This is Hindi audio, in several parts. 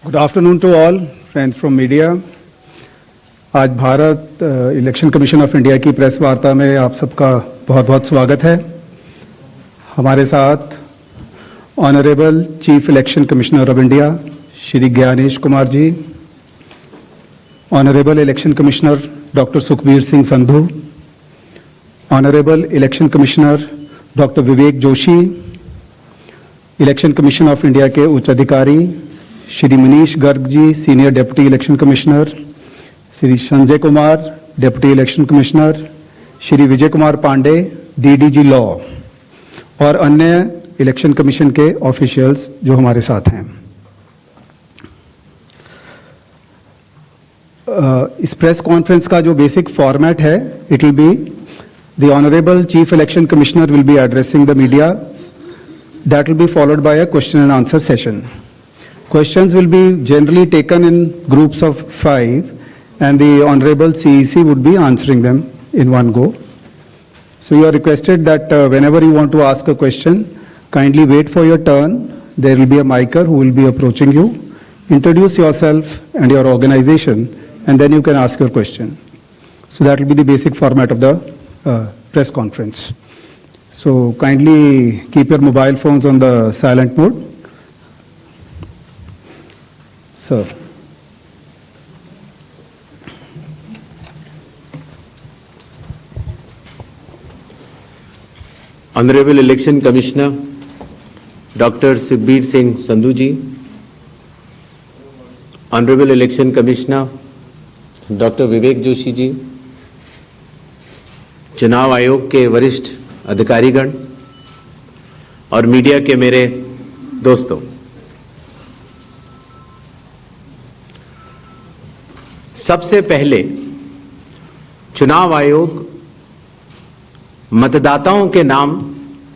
Good afternoon to all friends from media. आज Bharat election commission of India की प्रेस वार्ता में आप सबका बहुत बहुत स्वागत है। हमारे साथ honourable chief election commissioner of India Shri Gyanesh Kumar ji, honourable election commissioner doctor Sukhbir Singh Sandhu, honourable election commissioner doctor Vivek Joshi, election commission of India के उच्च अधिकारी Shri Manish Garg ji, senior deputy election commissioner, Shri Sanjay Kumar, deputy election commissioner, Shri Vijay Kumar Pandey, DDG law, और अन्य इलेक्शन कमीशन के ऑफिशियल्स जो हमारे साथ हैं। इस प्रेस कॉन्फ्रेंस का जो बेसिक फॉर्मेट है, it will be the honourable chief election commissioner will be addressing the media. That will be followed by a question and answer session. Questions will be generally taken in groups of 5 and the Honorable CEC would be answering them in one go. So you are requested that whenever you want to ask a question, kindly wait for your turn. There will be a micer who will be approaching you. Introduce yourself and your organization and then you can ask your question. So that will be the basic format of the press conference. So kindly keep your mobile phones on the silent mode. Sir. Honorable Election Commissioner Dr. Sukhbir Singh Sandhu ji, Honorable Election Commissioner Dr. Vivek Joshi ji, चुनाव आयोग के वरिष्ठ अधिकारीगण और मीडिया के मेरे दोस्तों, सबसे पहले चुनाव आयोग मतदाताओं के नाम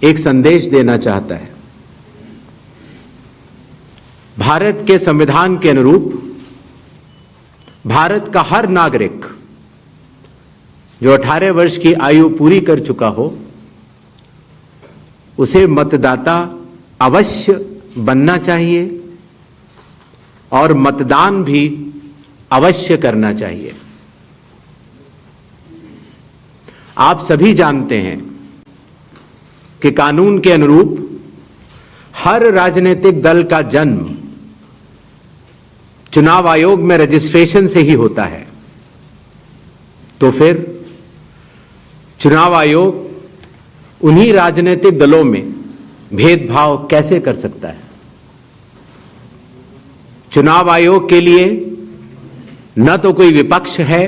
एक संदेश देना चाहता है। भारत के संविधान के अनुरूप भारत का हर नागरिक जो 18 वर्ष की आयु पूरी कर चुका हो, उसे मतदाता अवश्य बनना चाहिए और मतदान भी अवश्य करना चाहिए। आप सभी जानते हैं कि कानून के अनुरूप हर राजनीतिक दल का जन्म चुनाव आयोग में रजिस्ट्रेशन से ही होता है। तो फिर चुनाव आयोग उन्हीं राजनीतिक दलों में भेदभाव कैसे कर सकता है? चुनाव आयोग के लिए न तो कोई विपक्ष है,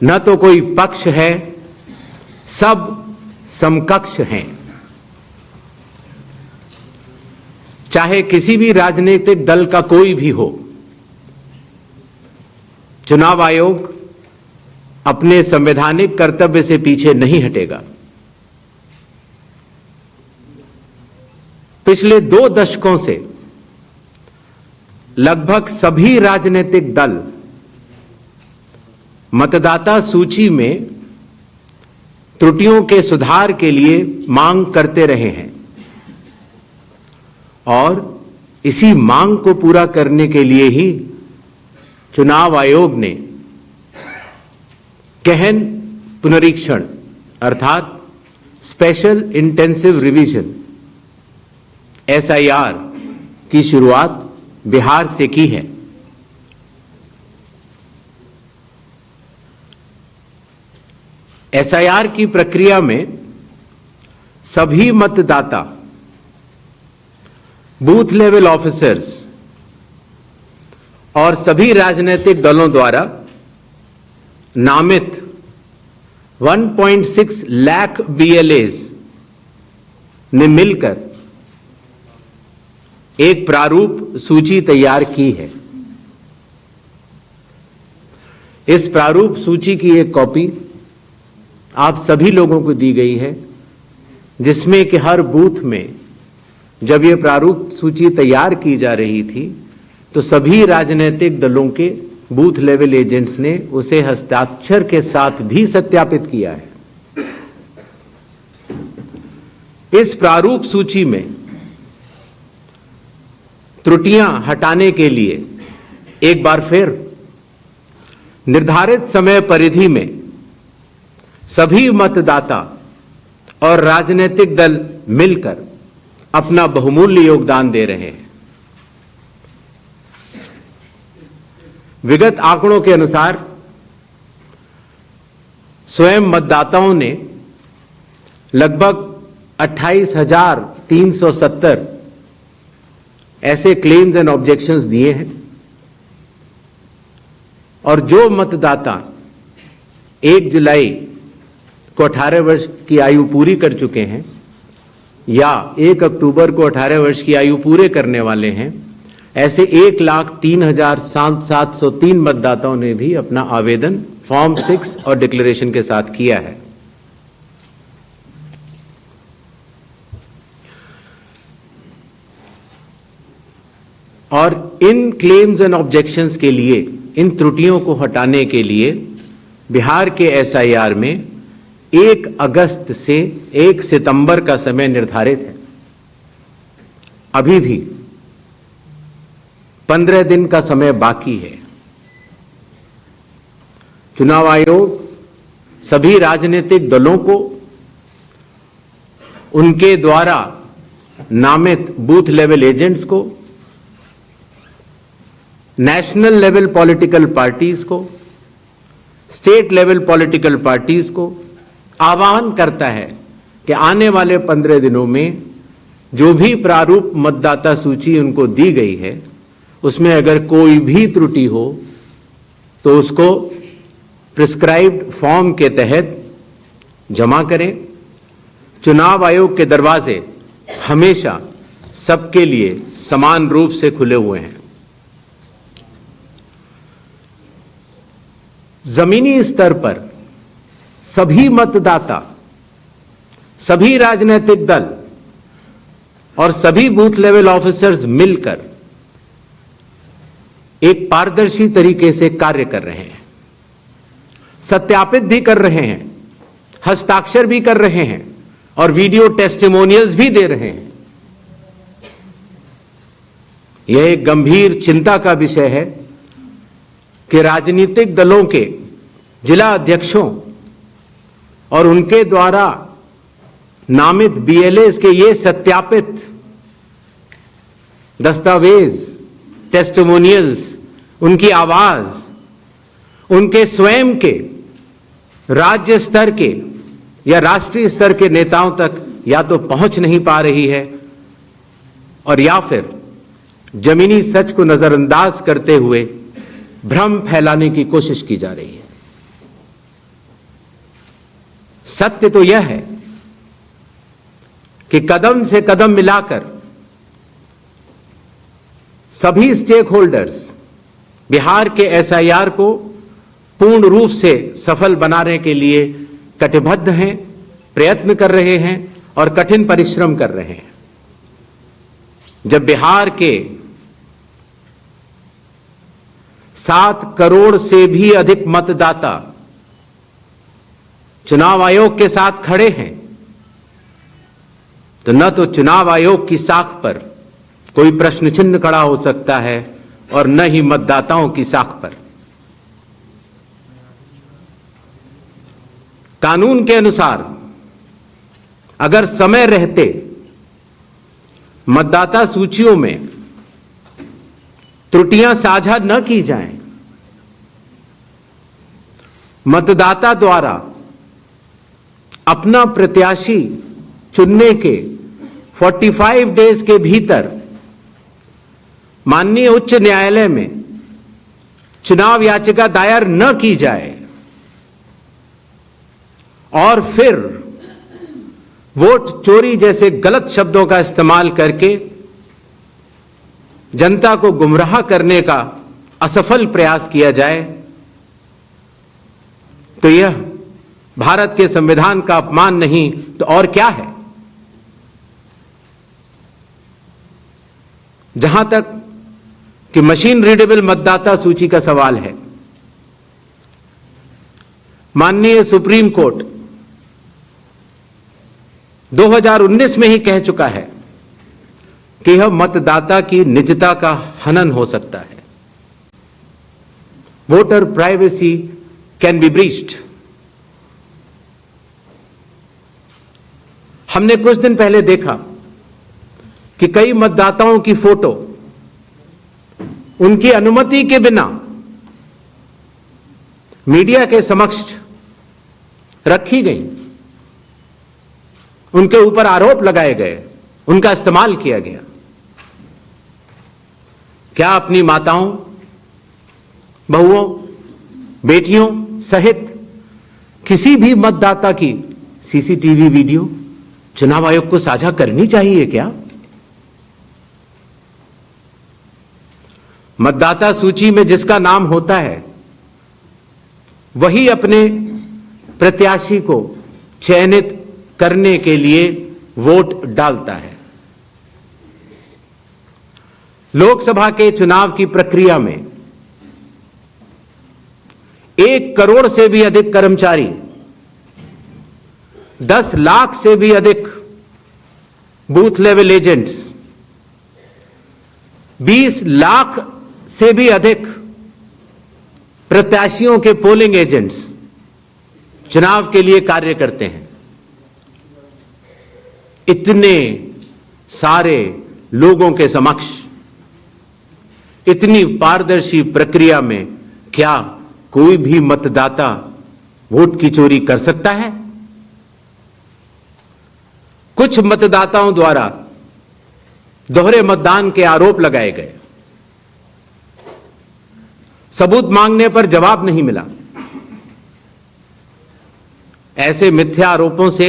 न तो कोई पक्ष है, सब समकक्ष हैं। चाहे किसी भी राजनीतिक दल का कोई भी हो, चुनाव आयोग अपने संवैधानिक कर्तव्य से पीछे नहीं हटेगा। पिछले 2 दशकों से लगभग सभी राजनीतिक दल मतदाता सूची में त्रुटियों के सुधार के लिए मांग करते रहे हैं और इसी मांग को पूरा करने के लिए ही चुनाव आयोग ने गहन पुनरीक्षण अर्थात स्पेशल इंटेंसिव रिवीजन SIR की शुरुआत बिहार से की है। SIR की प्रक्रिया में सभी मतदाता बूथ लेवल ऑफिसर्स और सभी राजनीतिक दलों द्वारा नामित 1.6 लाख BLAs ने मिलकर एक प्रारूप सूची तैयार की है। इस प्रारूप सूची की एक कॉपी आप सभी लोगों को दी गई है, जिसमें कि हर बूथ में जब ये प्रारूप सूची तैयार की जा रही थी तो सभी राजनीतिक दलों के बूथ लेवल एजेंट्स ने उसे हस्ताक्षर के साथ भी सत्यापित किया है। इस प्रारूप सूची में त्रुटियां हटाने के लिए एक बार फिर निर्धारित समय परिधि में सभी मतदाता और राजनीतिक दल मिलकर अपना बहुमूल्य योगदान दे रहे हैं। विगत आंकड़ों के अनुसार स्वयं मतदाताओं ने लगभग 28,370 ऐसे क्लेम्स एंड ऑब्जेक्शंस दिए हैं और जो मतदाता 1 जुलाई को 18 वर्ष की आयु पूरी कर चुके हैं या 1 अक्टूबर को 18 वर्ष की आयु पूरे करने वाले हैं, ऐसे 1,03,703 मतदाताओं ने भी अपना आवेदन फॉर्म 6 और डिक्लेरेशन के साथ किया है। और इन क्लेम्स एंड ऑब्जेक्शंस के लिए, इन त्रुटियों को हटाने के लिए बिहार के एसआईआर में 1 अगस्त से 1 सितंबर का समय निर्धारित है। अभी भी 15 दिन का समय बाकी है। चुनाव आयोग सभी राजनीतिक दलों को उनके द्वारा नामित बूथ लेवल एजेंट्स को, नेशनल लेवल पॉलिटिकल पार्टीज को, स्टेट लेवल पॉलिटिकल पार्टीज को आह्वान करता है कि आने वाले 15 दिनों में जो भी प्रारूप मतदाता सूची उनको दी गई है उसमें अगर कोई भी त्रुटि हो तो उसको प्रिस्क्राइब्ड फॉर्म के तहत जमा करें। चुनाव आयोग के दरवाजे हमेशा सबके लिए समान रूप से खुले हुए हैं। जमीनी स्तर पर सभी मतदाता, सभी राजनीतिक दल और सभी बूथ लेवल ऑफिसर्स मिलकर एक पारदर्शी तरीके से कार्य कर रहे हैं, सत्यापित भी कर रहे हैं, हस्ताक्षर भी कर रहे हैं और वीडियो टेस्टिमोनियल्स भी दे रहे हैं। यह एक गंभीर चिंता का विषय है कि राजनीतिक दलों के जिला अध्यक्षों और उनके द्वारा नामित बीएलएस के ये सत्यापित दस्तावेज, टेस्टिमोनियल्स, उनकी आवाज उनके स्वयं के राज्य स्तर के या राष्ट्रीय स्तर के नेताओं तक या तो पहुंच नहीं पा रही है और या फिर जमीनी सच को नजरअंदाज करते हुए भ्रम फैलाने की कोशिश की जा रही है। सत्य तो यह है कि कदम से कदम मिलाकर सभी स्टेक होल्डर्स बिहार के एसआईआर को पूर्ण रूप से सफल बनाने के लिए कटिबद्ध हैं, प्रयत्न कर रहे हैं और कठिन परिश्रम कर रहे हैं। जब बिहार के 7 करोड़ से भी अधिक मतदाता चुनाव आयोग के साथ खड़े हैं तो न तो चुनाव आयोग की साख पर कोई प्रश्न चिन्ह खड़ा हो सकता है और न ही मतदाताओं की साख पर। कानून के अनुसार अगर समय रहते मतदाता सूचियों में त्रुटियां साझा न की जाएं, मतदाता द्वारा अपना प्रत्याशी चुनने के 45 डेज के भीतर माननीय उच्च न्यायालय में चुनाव याचिका दायर न की जाए और फिर वोट चोरी जैसे गलत शब्दों का इस्तेमाल करके जनता को गुमराह करने का असफल प्रयास किया जाए तो यह भारत के संविधान का अपमान नहीं तो और क्या है। जहां तक कि मशीन रीडेबल मतदाता सूची का सवाल है, माननीय सुप्रीम कोर्ट 2019 में ही कह चुका है कि यह मतदाता की निजता का हनन हो सकता है। Voter privacy can be breached. हमने कुछ दिन पहले देखा कि कई मतदाताओं की फोटो उनकी अनुमति के बिना मीडिया के समक्ष रखी गई, उनके ऊपर आरोप लगाए गए, उनका इस्तेमाल किया गया। क्या अपनी माताओं, बहुओं, बेटियों सहित किसी भी मतदाता की सीसीटीवी वीडियो चुनाव आयोग को साझा करनी चाहिए क्या? मतदाता सूची में जिसका नाम होता है वही अपने प्रत्याशी को चयनित करने के लिए वोट डालता है। लोकसभा के चुनाव की प्रक्रिया में 1 करोड़ से भी अधिक कर्मचारी, 10 लाख से भी अधिक बूथ लेवल एजेंट्स, 20 लाख से भी अधिक प्रत्याशियों के पोलिंग एजेंट्स चुनाव के लिए कार्य करते हैं। इतने सारे लोगों के समक्ष इतनी पारदर्शी प्रक्रिया में क्या कोई भी मतदाता वोट की चोरी कर सकता है? कुछ मतदाताओं द्वारा दोहरे मतदान के आरोप लगाए गए। सबूत मांगने पर जवाब नहीं मिला। ऐसे मिथ्या आरोपों से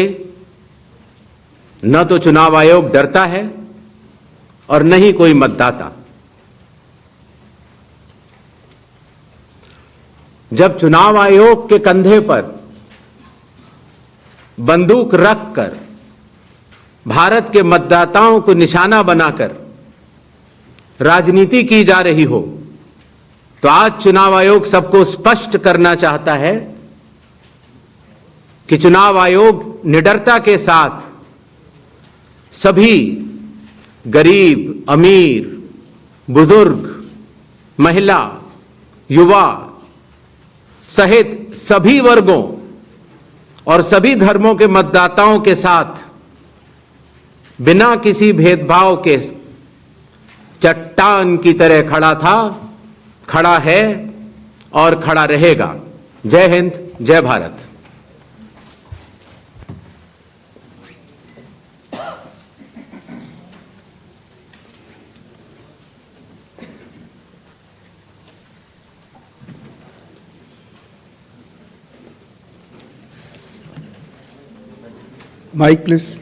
न तो चुनाव आयोग डरता है और न ही कोई मतदाता। जब चुनाव आयोग के कंधे पर बंदूक रखकर भारत के मतदाताओं को निशाना बनाकर राजनीति की जा रही हो, तो आज चुनाव आयोग सबको स्पष्ट करना चाहता है कि चुनाव आयोग निडरता के साथ सभी गरीब, अमीर, बुजुर्ग, महिला, युवा सहित सभी वर्गों और सभी धर्मों के मतदाताओं के साथ बिना किसी भेदभाव के चट्टान की तरह खड़ा था, खड़ा है और खड़ा रहेगा। जय हिंद, जय Bharat. Mic, please.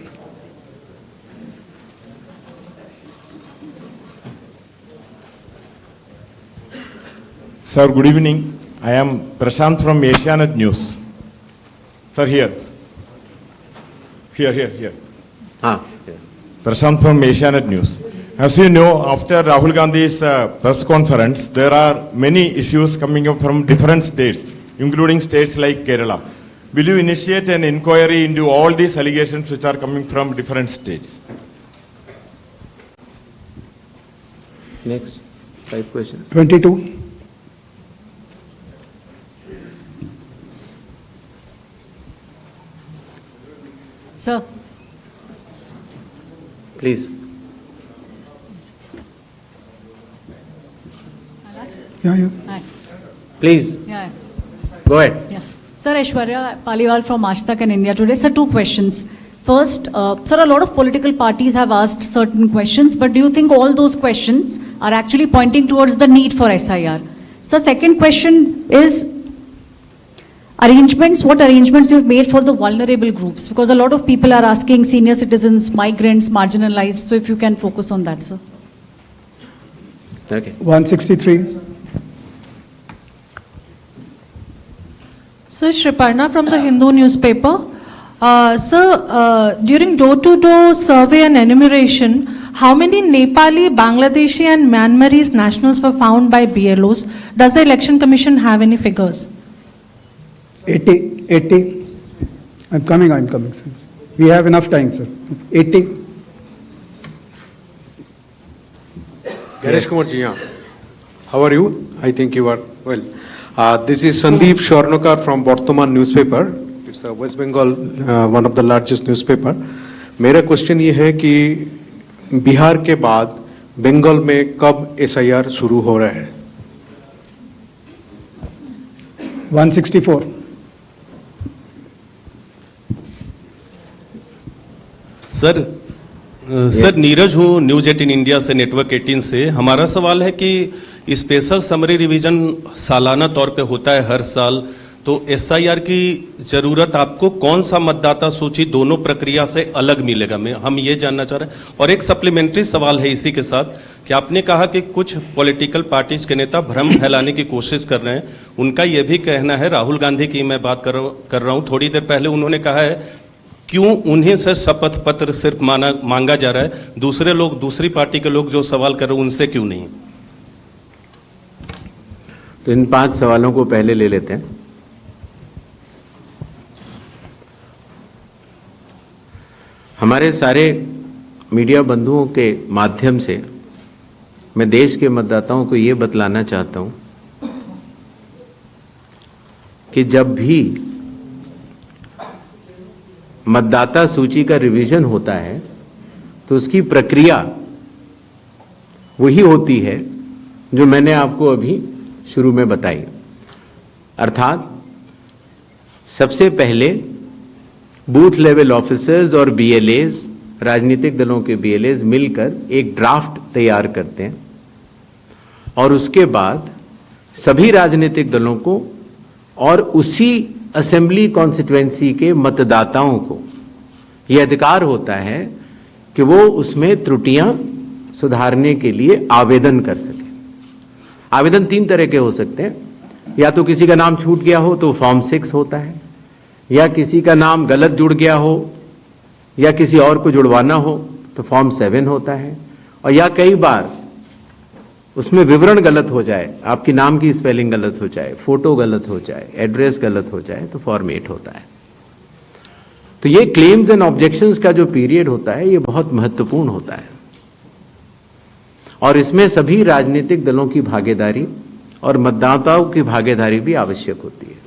Sir, good evening. I am Prashant from Asianet News. Sir, here. Here. Prashant from Asianet News. As you know, after Rahul Gandhi's press conference, there are many issues coming up from different states, including states like Kerala. Will you initiate an inquiry into all these allegations which are coming from different states? Next, 5 questions. 22. Sir. Please. Yeah. Hi. Please. Yeah. Go ahead. Yeah. Sir, Aishwarya Paliwal from Aaj Tak and India Today. Sir, 2 questions. First, sir, a lot of political parties have asked certain questions, but do you think all those questions are actually pointing towards the need for SIR? Sir, second question is what arrangements you've made for the vulnerable groups? Because a lot of people are asking senior citizens, migrants, marginalized. So if you can focus on that, sir. Okay. 163. Sir, Shriparna from the Hindu newspaper. Sir, during door-to-door survey and enumeration, how many Nepali, Bangladeshi and Myanmarese nationals were found by BLOs? Does the Election Commission have any figures? 80. I'm coming, sir. We have enough time, sir. 80. Ganesh Kumar ji, yeah. How are you? I think you are well. This is Sandeep Shornokar from Bardhaman newspaper. It's a West Bengal, one of the largest newspaper. मेरा क्वेश्चन ये है कि बिहार के बाद बंगाल में कब SIR शुरू हो रहा है? 164. सर नीरज हूँ न्यूज 18 इंडिया से, नेटवर्क 18 से। हमारा सवाल है कि स्पेशल समरी रिवीजन सालाना तौर पे होता है हर साल, तो SIR की जरूरत आपको कौन सा मतदाता सूची दोनों प्रक्रिया से अलग मिलेगा, हम ये जानना चाह रहे हैं। और एक सप्लीमेंट्री सवाल है इसी के साथ कि आपने कहा कि कुछ पॉलिटिकल पार्टीज के नेता भ्रम फैलाने की कोशिश कर रहे हैं। उनका यह भी कहना है, राहुल गांधी की मैं बात कर रहा हूँ, थोड़ी देर पहले उन्होंने कहा है क्यों उन्हीं से शपथ पत्र सिर्फ मांगा जा रहा है, दूसरे लोग, दूसरी पार्टी के लोग जो सवाल कर रहे हैं उनसे क्यों नहीं। तो इन 5 सवालों को पहले ले लेते हैं। हमारे सारे मीडिया बंधुओं के माध्यम से मैं देश के मतदाताओं को ये बतलाना चाहता हूं कि जब भी मतदाता सूची का रिवीजन होता है तो उसकी प्रक्रिया वही होती है जो मैंने आपको अभी शुरू में बताई। अर्थात सबसे पहले बूथ लेवल ऑफिसर्स और BLAs, राजनीतिक दलों के BLAs मिलकर एक ड्राफ्ट तैयार करते हैं और उसके बाद सभी राजनीतिक दलों को और उसी असेंबली कॉन्स्टिट्यूएंसी के मतदाताओं को यह अधिकार होता है कि वो उसमें त्रुटियां सुधारने के लिए आवेदन कर सके। आवेदन 3 तरह के हो सकते हैं, या तो किसी का नाम छूट गया हो तो फॉर्म 6 होता है, या किसी का नाम गलत जुड़ गया हो या किसी और को जुड़वाना हो तो फॉर्म 7 होता है, और या कई बार उसमें विवरण गलत हो जाए, आपकी नाम की स्पेलिंग गलत हो जाए, फोटो गलत हो जाए, एड्रेस गलत हो जाए तो फॉर्म 8 होता है। तो ये क्लेम्स एंड ऑब्जेक्शंस का जो पीरियड होता है ये बहुत महत्वपूर्ण होता है और इसमें सभी राजनीतिक दलों की भागीदारी और मतदाताओं की भागीदारी भी आवश्यक होती है।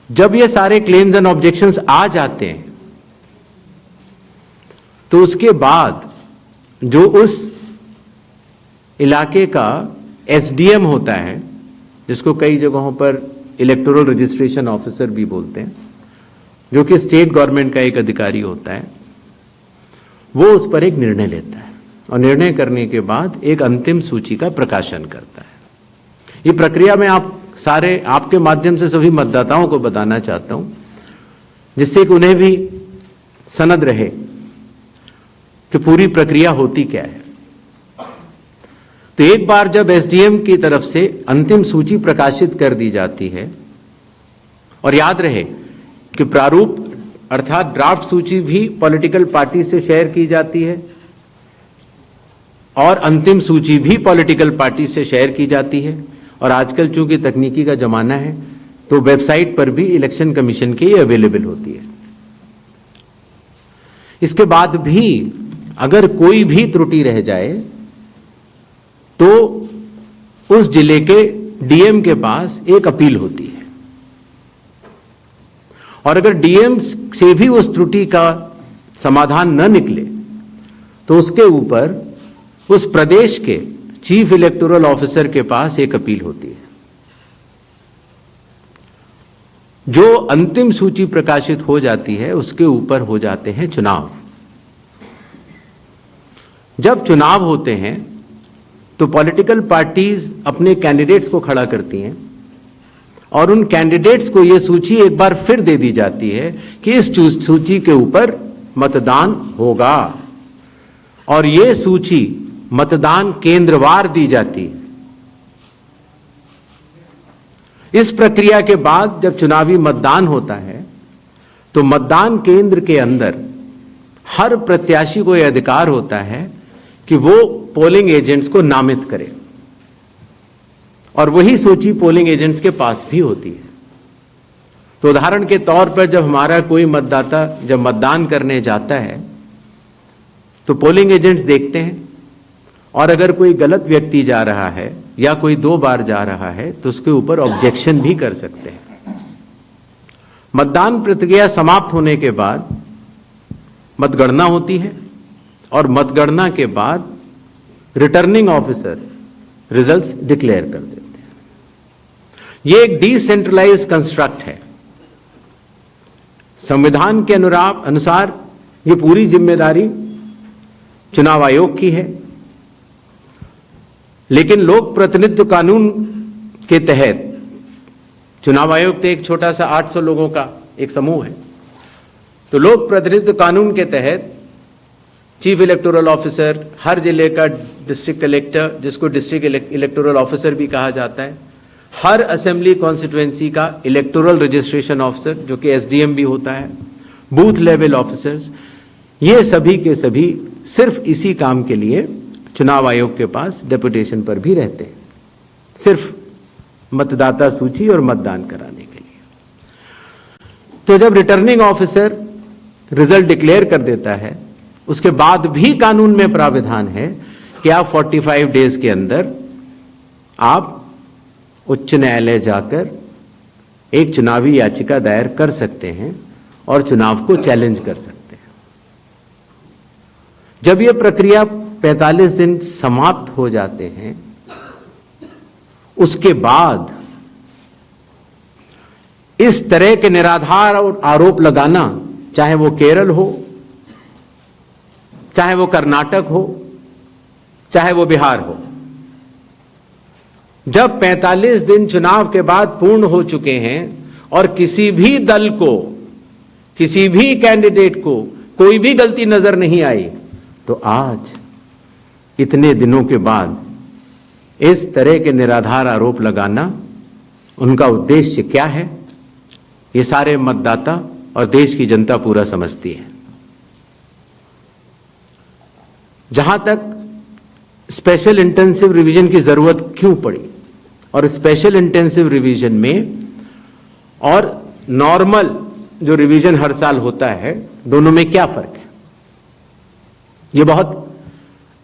जब ये सारे क्लेम्स एंड ऑब्जेक्शंस आ जाते हैं तो उसके बाद जो उस इलाके का SDM होता है, जिसको कई जगहों पर इलेक्टोरल रजिस्ट्रेशन ऑफिसर भी बोलते हैं, जो कि स्टेट गवर्नमेंट का एक अधिकारी होता है, वो उस पर एक निर्णय लेता है और निर्णय करने के बाद एक अंतिम सूची का प्रकाशन करता है। ये प्रक्रिया में आपके माध्यम से सभी मतदाताओं को बताना चाहता हूं, जिससे कि उन्हें भी सनद रहे कि पूरी प्रक्रिया होती क्या है। तो एक बार जब SDM की तरफ से अंतिम सूची प्रकाशित कर दी जाती है, और याद रहे कि प्रारूप अर्थात ड्राफ्ट सूची भी पॉलिटिकल पार्टी से शेयर की जाती है और अंतिम सूची भी पॉलिटिकल पार्टी से शेयर की जाती है, और आजकल चूंकि तकनीकी का जमाना है तो वेबसाइट पर भी इलेक्शन कमीशन की अवेलेबल होती है। इसके बाद भी अगर कोई भी त्रुटि रह जाए तो उस जिले के DM के पास एक अपील होती है, और अगर DM से भी उस त्रुटि का समाधान न निकले तो उसके ऊपर उस प्रदेश के चीफ इलेक्टोरल ऑफिसर के पास एक अपील होती है। जो अंतिम सूची प्रकाशित हो जाती है उसके ऊपर हो जाते हैं चुनाव। जब चुनाव होते हैं तो पॉलिटिकल पार्टीज अपने कैंडिडेट्स को खड़ा करती हैं और उन कैंडिडेट्स को यह सूची एक बार फिर दे दी जाती है कि इस सूची के ऊपर मतदान होगा, और यह सूची मतदान केंद्रवार दी जाती है। इस प्रक्रिया के बाद जब चुनावी मतदान होता है तो मतदान केंद्र के अंदर हर प्रत्याशी को यह अधिकार होता है कि वो पोलिंग एजेंट्स को नामित करे, और वही सूची पोलिंग एजेंट्स के पास भी होती है। तो उदाहरण के तौर पर जब हमारा कोई मतदाता जब मतदान करने जाता है तो पोलिंग एजेंट्स देखते हैं और अगर कोई गलत व्यक्ति जा रहा है या कोई 2 बार जा रहा है तो उसके ऊपर ऑब्जेक्शन भी कर सकते हैं। मतदान प्रक्रिया समाप्त होने के बाद मतगणना होती है और मतगणना के बाद रिटर्निंग ऑफिसर रिजल्ट्स डिक्लेयर कर देते हैं। यह एक डिसेंट्रलाइज कंस्ट्रक्ट है। संविधान के अनुसार ये पूरी जिम्मेदारी चुनाव आयोग की है, लेकिन लोक प्रतिनिधित्व कानून के तहत चुनाव आयोग तो एक छोटा सा 800 लोगों का एक समूह है, तो लोक प्रतिनिधित्व कानून के तहत चीफ इलेक्टोरल ऑफिसर, हर जिले का डिस्ट्रिक्ट कलेक्टर, जिसको डिस्ट्रिक्ट इलेक्टोरल ऑफिसर भी कहा जाता है, हर असेंबली कॉन्स्टिट्यूएंसी का इलेक्टोरल रजिस्ट्रेशन ऑफिसर जो कि एसडीएम भी होता है, बूथ लेवल ऑफिसर्स, ये सभी के सभी सिर्फ इसी काम के लिए चुनाव आयोग के पास डेपुटेशन पर भी रहते हैं, सिर्फ मतदाता सूची और मतदान कराने के लिए। तो जब रिटर्निंग ऑफिसर रिजल्ट डिक्लेयर कर देता है, उसके बाद भी कानून में प्राविधान है कि आप 45 डेज के अंदर आप उच्च न्यायालय जाकर एक चुनावी याचिका दायर कर सकते हैं और चुनाव को चैलेंज कर सकते हैं। जब यह प्रक्रिया 45 दिन समाप्त हो जाते हैं, उसके बाद इस तरह के निराधार और आरोप लगाना, चाहे वो केरल हो, चाहे वो कर्नाटक हो, चाहे वो बिहार हो, जब 45 दिन चुनाव के बाद पूर्ण हो चुके हैं और किसी भी दल को, किसी भी कैंडिडेट को कोई भी गलती नजर नहीं आई, तो आज इतने दिनों के बाद इस तरह के निराधार आरोप लगाना, उनका उद्देश्य क्या है, ये सारे मतदाता और देश की जनता पूरा समझती है। जहां तक स्पेशल इंटेंसिव रिवीजन की जरूरत क्यों पड़ी और स्पेशल इंटेंसिव रिवीजन में और नॉर्मल जो रिवीजन हर साल होता है, दोनों में क्या फर्क है, यह बहुत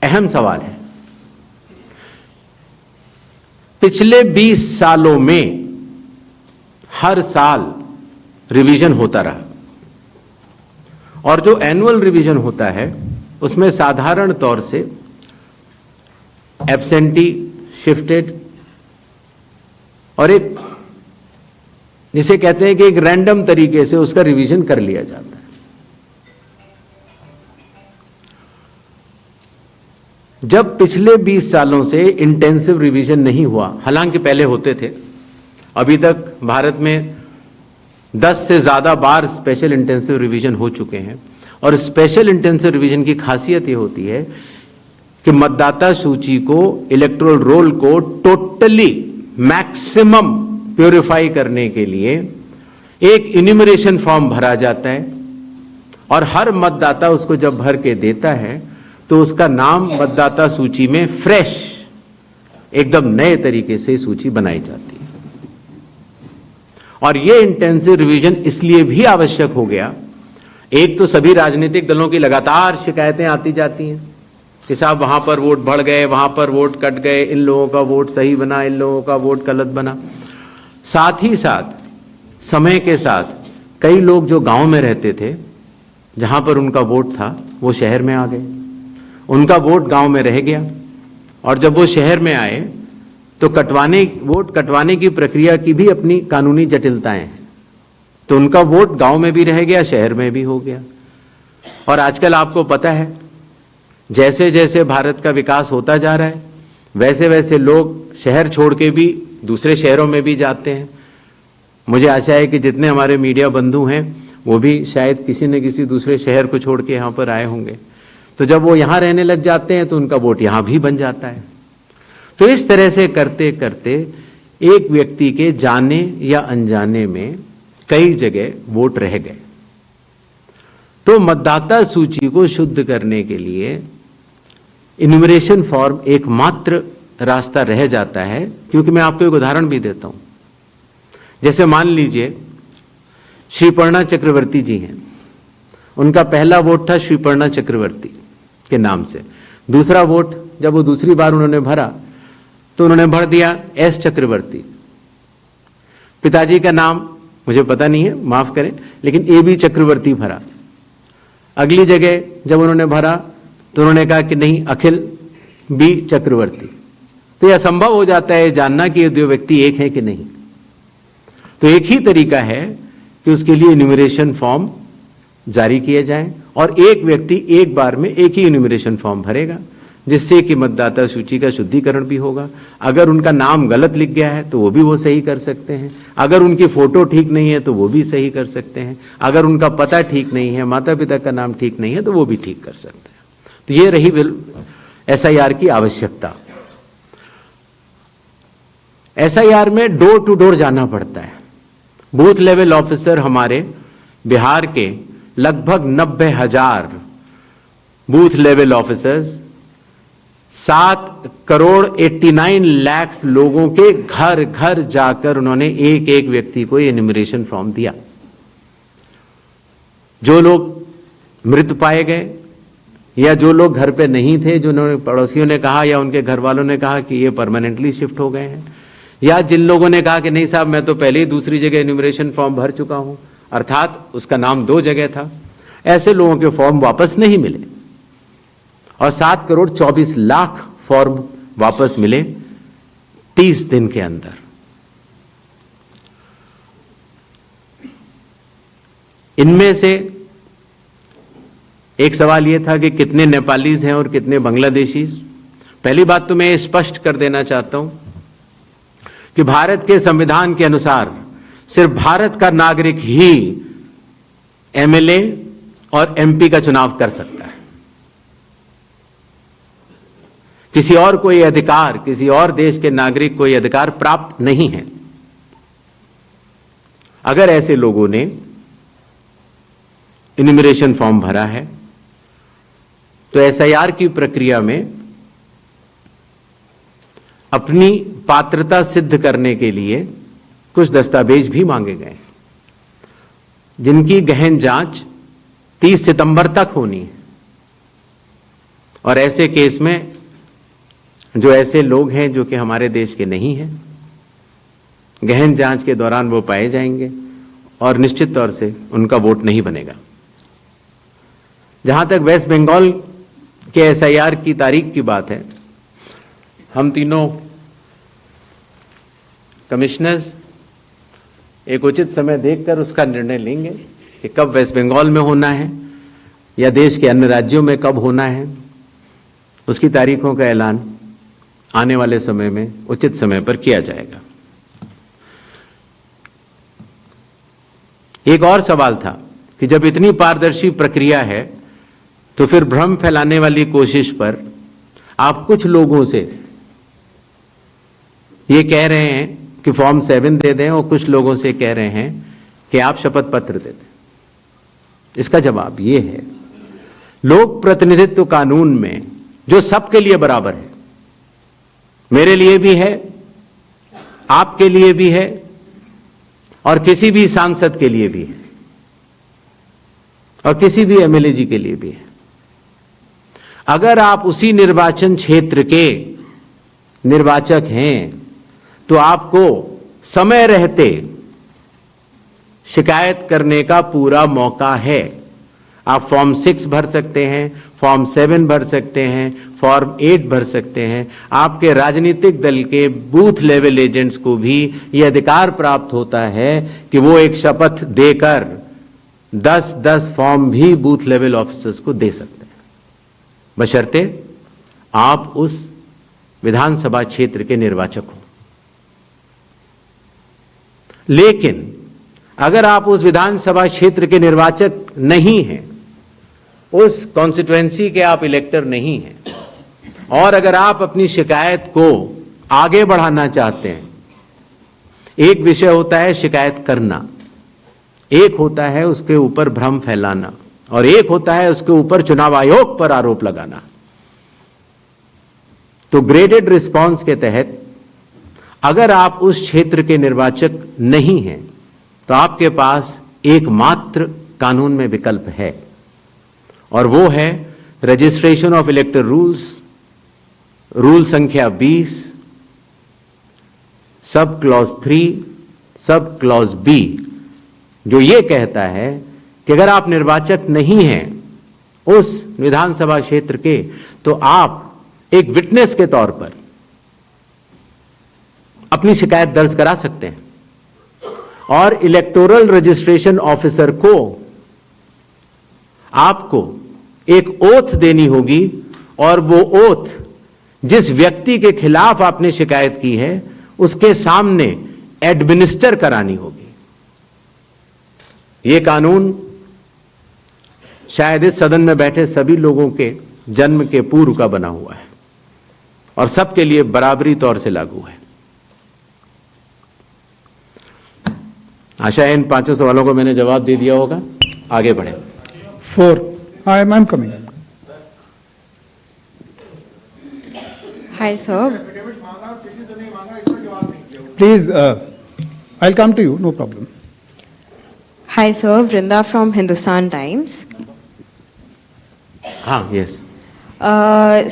अहम सवाल है। पिछले 20 सालों में हर साल रिवीजन होता रहा और जो एनुअल रिवीजन होता है उसमें साधारण तौर से एब्सेंटी, शिफ्टेड और एक जिसे कहते हैं कि एक रैंडम तरीके से उसका रिवीजन कर लिया जाता है। जब पिछले 20 सालों से इंटेंसिव रिवीजन नहीं हुआ, हालांकि पहले होते थे, अभी तक भारत में 10 से ज्यादा बार स्पेशल इंटेंसिव रिवीजन हो चुके हैं। और स्पेशल इंटेंसिव रिवीजन की खासियत यह होती है कि मतदाता सूची को, इलेक्टोरल रोल को टोटली मैक्सिमम प्योरीफाई करने के लिए एक इन्यूमरेशन फॉर्म भरा जाता है और हर मतदाता उसको जब भर के देता है तो उसका नाम मतदाता सूची में फ्रेश, एकदम नए तरीके से सूची बनाई जाती है। और यह इंटेंसिव रिवीजन इसलिए भी आवश्यक हो गया, एक तो सभी राजनीतिक दलों की लगातार शिकायतें आती जाती हैं कि साहब वहां पर वोट बढ़ गए, वहां पर वोट कट गए, इन लोगों का वोट सही बना, इन लोगों का वोट गलत बना। साथ ही साथ समय के साथ कई लोग जो गांव में रहते थे, जहां पर उनका वोट था, वो शहर में आ गए, उनका वोट गांव में रह गया और जब वो शहर में आए तो वोट कटवाने की प्रक्रिया की भी अपनी कानूनी जटिलताएं हैं, तो उनका वोट गांव में भी रह गया, शहर में भी हो गया। और आजकल आपको पता है, जैसे जैसे भारत का विकास होता जा रहा है, वैसे वैसे लोग शहर छोड़ के भी दूसरे शहरों में भी जाते हैं। मुझे आशा है कि जितने हमारे मीडिया बंधु हैं वो भी शायद किसी न किसी दूसरे शहर को छोड़ के यहाँ पर आए होंगे, तो जब वो यहाँ रहने लग जाते हैं तो उनका वोट यहाँ भी बन जाता है। तो इस तरह से करते करते एक व्यक्ति के जाने या अनजाने में कई जगह वोट रह गए। तो मतदाता सूची को शुद्ध करने के लिए इन्यूमरेशन फॉर्म एकमात्र रास्ता रह जाता है, क्योंकि मैं आपको एक उदाहरण भी देता हूं। जैसे मान लीजिए श्रीपर्णा चक्रवर्ती जी हैं, उनका पहला वोट था श्रीपर्णा चक्रवर्ती के नाम से, दूसरा वोट जब वो दूसरी बार उन्होंने भरा तो उन्होंने भर दिया एस चक्रवर्ती। पिताजी का नाम मुझे पता नहीं है, माफ करें, लेकिन ए बी चक्रवर्ती भरा। अगली जगह जब उन्होंने भरा तो उन्होंने कहा कि नहीं, अखिल बी चक्रवर्ती। तो यह असंभव हो जाता है जानना कि ये दो व्यक्ति एक हैं कि नहीं। तो एक ही तरीका है कि उसके लिए इन्यूमरेशन फॉर्म जारी किए जाएं और एक व्यक्ति एक बार में एक ही इन्यूमरेशन फॉर्म भरेगा, जिससे कि मतदाता सूची का शुद्धिकरण भी होगा। अगर उनका नाम गलत लिख गया है तो वो भी वो सही कर सकते हैं, अगर उनकी फोटो ठीक नहीं है तो वो भी सही कर सकते हैं, अगर उनका पता ठीक नहीं है, माता पिता का नाम ठीक नहीं है तो वो भी ठीक कर सकते हैं। तो ये रही SIR की आवश्यकता। SIR में डोर टू डोर जाना पड़ता है। बूथ लेवल ऑफिसर हमारे बिहार के लगभग 90,000 बूथ लेवल ऑफिसर्स 7,89,00,000 लोगों के घर घर जाकर उन्होंने एक एक व्यक्ति को एन्यूमरेशन फॉर्म दिया। जो लोग मृत पाए गए या जो लोग घर पे नहीं थे, जो उन्होंने पड़ोसियों ने कहा या उनके घर वालों ने कहा कि ये परमानेंटली शिफ्ट हो गए हैं, या जिन लोगों ने कहा कि नहीं साहब मैं तो पहले ही दूसरी जगह एन्यूमरेशन फॉर्म भर चुका हूं, अर्थात उसका नाम 2 जगह था, ऐसे लोगों के फॉर्म वापस नहीं मिले और 7,24,00,000 फॉर्म वापस मिले 30 दिन के अंदर। इनमें से एक सवाल यह था कि कितने नेपालीज हैं और कितने बांग्लादेशीज। पहली बात तो मैं स्पष्ट कर देना चाहता हूं कि भारत के संविधान के अनुसार सिर्फ भारत का नागरिक ही MLA और MP का चुनाव कर सकता है। किसी और कोई अधिकार, किसी और देश के नागरिक को यह अधिकार प्राप्त नहीं है। अगर ऐसे लोगों ने इन्यूमरेशन फॉर्म भरा है तो SIR की प्रक्रिया में अपनी पात्रता सिद्ध करने के लिए कुछ दस्तावेज भी मांगे गए, जिनकी गहन जांच 30 सितंबर तक होनी है। और ऐसे केस में जो ऐसे लोग हैं जो कि हमारे देश के नहीं हैं, गहन जांच के दौरान वो पाए जाएंगे और निश्चित तौर से उनका वोट नहीं बनेगा। जहां तक वेस्ट बंगाल के SIR की तारीख की बात है, हम तीनों कमिश्नर्स एक उचित समय देखकर उसका निर्णय लेंगे कि कब वेस्ट बंगाल में होना है या देश के अन्य राज्यों में कब होना है। उसकी तारीखों का ऐलान आने वाले समय में उचित समय पर किया जाएगा। एक और सवाल था कि जब इतनी पारदर्शी प्रक्रिया है तो फिर भ्रम फैलाने वाली कोशिश पर आप कुछ लोगों से ये कह रहे हैं कि फॉर्म 7 दे दें और कुछ लोगों से कह रहे हैं कि आप शपथ पत्र दे दें। इसका जवाब ये है, लोक प्रतिनिधित्व कानून में जो सबके लिए बराबर है, मेरे लिए भी है, आपके लिए भी है और किसी भी सांसद के लिए भी है और किसी भी MLA जी के लिए भी है। अगर आप उसी निर्वाचन क्षेत्र के निर्वाचक हैं तो आपको समय रहते शिकायत करने का पूरा मौका है। आप फॉर्म 6 भर सकते हैं, फॉर्म 7 भर सकते हैं, फॉर्म 8 भर सकते हैं। आपके राजनीतिक दल के बूथ लेवल एजेंट्स को भी यह अधिकार प्राप्त होता है कि वो एक शपथ देकर 10-10 फॉर्म भी बूथ लेवल ऑफिसर्स को दे सकते हैं, बशर्ते आप उस विधानसभा क्षेत्र के निर्वाचक हो। लेकिन अगर आप उस विधानसभा क्षेत्र के निर्वाचक नहीं हैं, उस कॉन्स्टिट्यूएंसी के आप इलेक्टर नहीं हैं, और अगर आप अपनी शिकायत को आगे बढ़ाना चाहते हैं, एक विषय होता है शिकायत करना, एक होता है उसके ऊपर भ्रम फैलाना, और एक होता है उसके ऊपर चुनाव आयोग पर आरोप लगाना। तो ग्रेडेड रिस्पांस के तहत अगर आप उस क्षेत्र के निर्वाचक नहीं हैं तो आपके पास एकमात्र कानून में विकल्प है, और वो है रजिस्ट्रेशन ऑफ इलेक्टर रूल्स, रूल संख्या 20, sub clause 3, sub clause B, जो ये कहता है कि अगर आप निर्वाचक नहीं हैं उस विधानसभा क्षेत्र के, तो आप एक विटनेस के तौर पर अपनी शिकायत दर्ज करा सकते हैं और इलेक्टोरल रजिस्ट्रेशन ऑफिसर को आपको एक ओथ देनी होगी और वो ओथ जिस व्यक्ति के खिलाफ आपने शिकायत की है उसके सामने एडमिनिस्टर करानी होगी। यह कानून शायद इस सदन में बैठे सभी लोगों के जन्म के पूर्व का बना हुआ है और सबके लिए बराबरी तौर से लागू है। आशा है इन 5 सवालों को मैंने जवाब दे दिया होगा। आगे बढ़े। 4. I'm coming. Hi, sir. Please, I'll come to you, no problem. Hi, sir. Vrinda from Hindustan Times. Yes.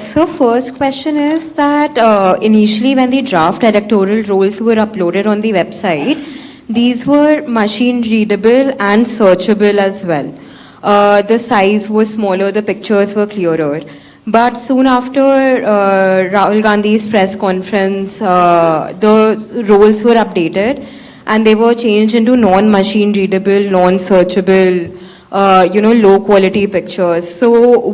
So, first question is that initially when the draft electoral rolls were uploaded on the website, these were machine readable and searchable as well. The size was smaller, the pictures were clearer. But soon after Rahul Gandhi's press conference, the roles were updated and they were changed into non-machine readable, non-searchable, low quality pictures. So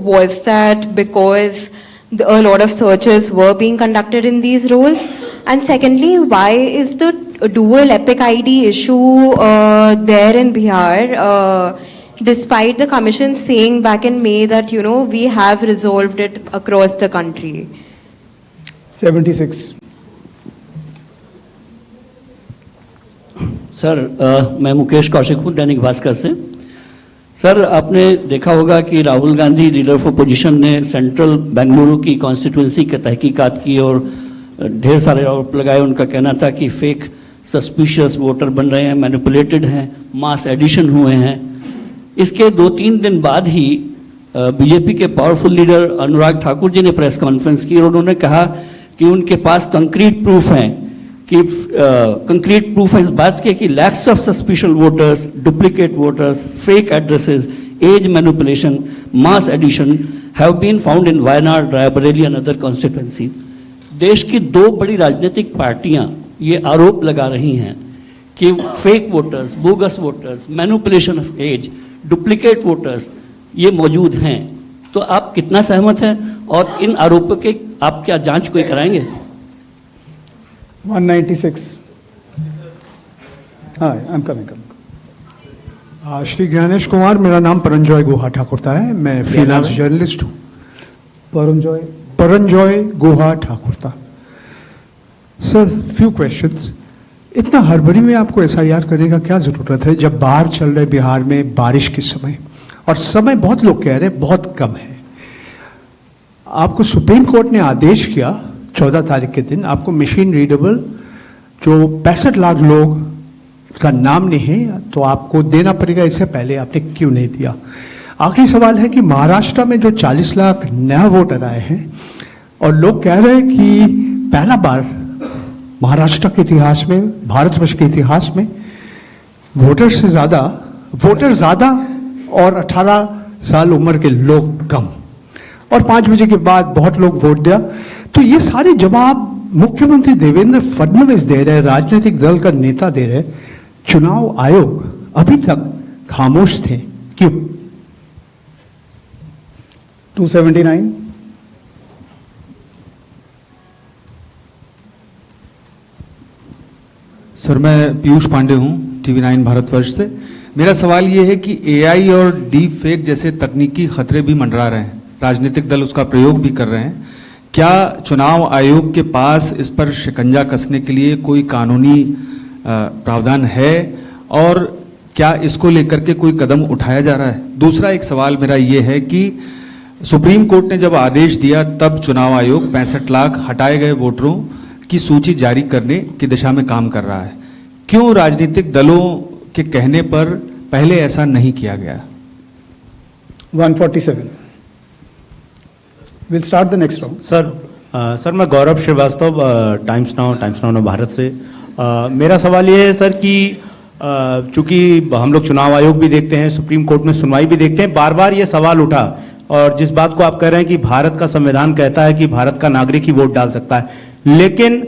was that because a lot of searches were being conducted in these roles? And secondly, why is the dual epic ID issue there in Bihar? Despite the commission saying back in May that, we have resolved it across the country. 76. Sir मैं मुकेश कौशिक हूँ दैनिक भास्कर से। सर आपने देखा होगा कि Rahul Gandhi leader of opposition ने सेंट्रल बेंगलुरु की कॉन्स्टिट्यूंसी की तहकीकात की और ढेर सारे आरोप लगाए। उनका कहना था कि फेक सस्पिशियस वोटर बन रहे हैं, मैनिपुलेटेड हैं, मास एडिशन हुए हैं। इसके 2-3 दिन बाद ही बीजेपी के पावरफुल लीडर अनुराग ठाकुर जी ने प्रेस कॉन्फ्रेंस की और उन्होंने कहा कि उनके पास कंक्रीट प्रूफ हैं कि कंक्रीट प्रूफ है इस बात के कि lakhs of suspicious voters, duplicate voters, fake addresses, age manipulation, mass addition have been found in Wayanad, Raebareli and other constituency. देश की 2 बड़ी राजनीतिक पार्टियां ये आरोप लगा रही हैं कि fake voters, bogus voters, manipulation of age, duplicate voters ये मौजूद हैं। तो आप कितना सहमत हैं और इन आरोपों के आप क्या जांच कोई कराएंगे? 196. Hi, I'm coming. Shri Gyanesh Kumar, मेरा नाम परंजॉय गुहा ठाकुरता है, मैं फ्रीलांस जर्नलिस्ट हूँ। Paranjoy Guha Thakurta. Sir, few questions. इतना हड़बड़ी में आपको SIR करने का क्या जरूरत है जब बाहर चल रहे बिहार में बारिश के समय, और समय बहुत लोग कह रहे हैं बहुत कम है। आपको सुप्रीम कोर्ट ने आदेश किया 14 तारीख के दिन, आपको मशीन रीडेबल जो 65 लाख लोग का नाम नहीं है तो आपको देना पड़ेगा। इससे पहले आपने क्यों नहीं दिया? आखिरी सवाल है कि महाराष्ट्र में जो 40 लाख नया वोटर आए हैं और लोग कह रहे हैं कि पहला बार महाराष्ट्र के इतिहास में, भारतवर्ष के इतिहास में वोटर ज्यादा और 18 साल उम्र के लोग कम, और 5 बजे के बाद बहुत लोग वोट दिया। तो ये सारे जवाब मुख्यमंत्री देवेंद्र फडणवीस दे रहे हैं, राजनीतिक दल का नेता दे रहे। चुनाव आयोग अभी तक खामोश थे, क्यों? 279. सर, मैं पीयूष पांडे हूं TV9 भारतवर्ष से। मेरा सवाल ये है कि AI और डीप फेक जैसे तकनीकी खतरे भी मंडरा रहे हैं, राजनीतिक दल उसका प्रयोग भी कर रहे हैं। क्या चुनाव आयोग के पास इस पर शिकंजा कसने के लिए कोई कानूनी प्रावधान है और क्या इसको लेकर के कोई कदम उठाया जा रहा है? दूसरा एक सवाल मेरा ये है कि सुप्रीम कोर्ट ने जब आदेश दिया तब चुनाव आयोग 65 लाख हटाए गए वोटरों की सूची जारी करने की दिशा में काम कर रहा है। क्यों राजनीतिक दलों के कहने पर पहले ऐसा नहीं किया गया? 147. We'll start the next round. Sir मैं गौरव श्रीवास्तव टाइम्स नाउ भारत से मेरा सवाल ये है सर कि चूंकि हम लोग चुनाव आयोग भी देखते हैं, सुप्रीम कोर्ट में सुनवाई भी देखते हैं, बार बार ये सवाल उठा, और जिस बात को आप कह रहे हैं कि भारत का संविधान कहता है कि भारत का नागरिक ही वोट डाल सकता है, लेकिन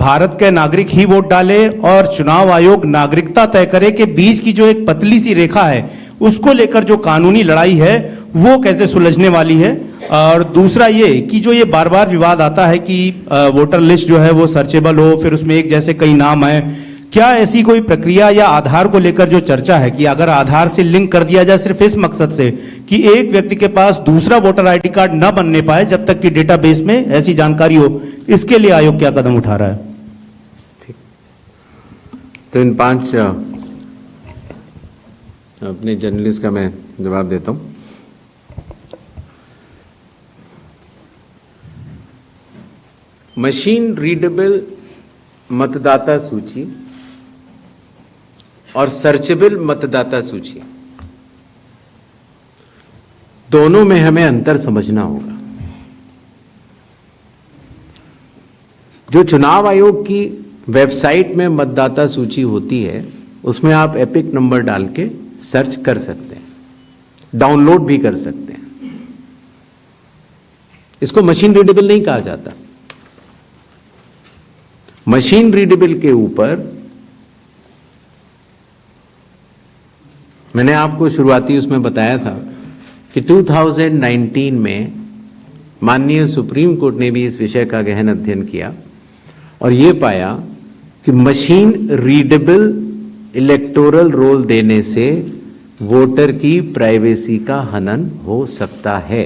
भारत के नागरिक ही वोट डाले और चुनाव आयोग नागरिकता तय करे के बीच की जो एक पतली सी रेखा है उसको लेकर जो कानूनी लड़ाई है वो कैसे सुलझने वाली है। और दूसरा ये कि जो ये बार बार विवाद आता है कि वोटर लिस्ट जो है वो सर्चेबल हो, फिर उसमें एक जैसे कई नाम है, क्या ऐसी कोई प्रक्रिया या आधार को लेकर जो चर्चा है कि अगर आधार से लिंक कर दिया जाए सिर्फ इस मकसद से कि एक व्यक्ति के पास दूसरा वोटर आईडी कार्ड न बनने पाए जब तक कि डेटाबेस में ऐसी जानकारी हो, इसके लिए आयोग क्या कदम उठा रहा है? ठीक, तो इन 5 अपने जर्नलिस्ट का मैं जवाब देता हूं। मशीन रीडेबल मतदाता सूची और सर्चेबल मतदाता सूची, दोनों में हमें अंतर समझना होगा। जो चुनाव आयोग की वेबसाइट में मतदाता सूची होती है उसमें आप एपिक नंबर डाल के सर्च कर सकते हैं, डाउनलोड भी कर सकते हैं। इसको मशीन रीडेबल नहीं कहा जाता। मशीन रीडेबल के ऊपर मैंने आपको शुरुआती उसमें बताया था कि 2019 में माननीय सुप्रीम कोर्ट ने भी इस विषय का गहन अध्ययन किया और ये पाया कि मशीन रीडेबल इलेक्टोरल रोल देने से वोटर की प्राइवेसी का हनन हो सकता है।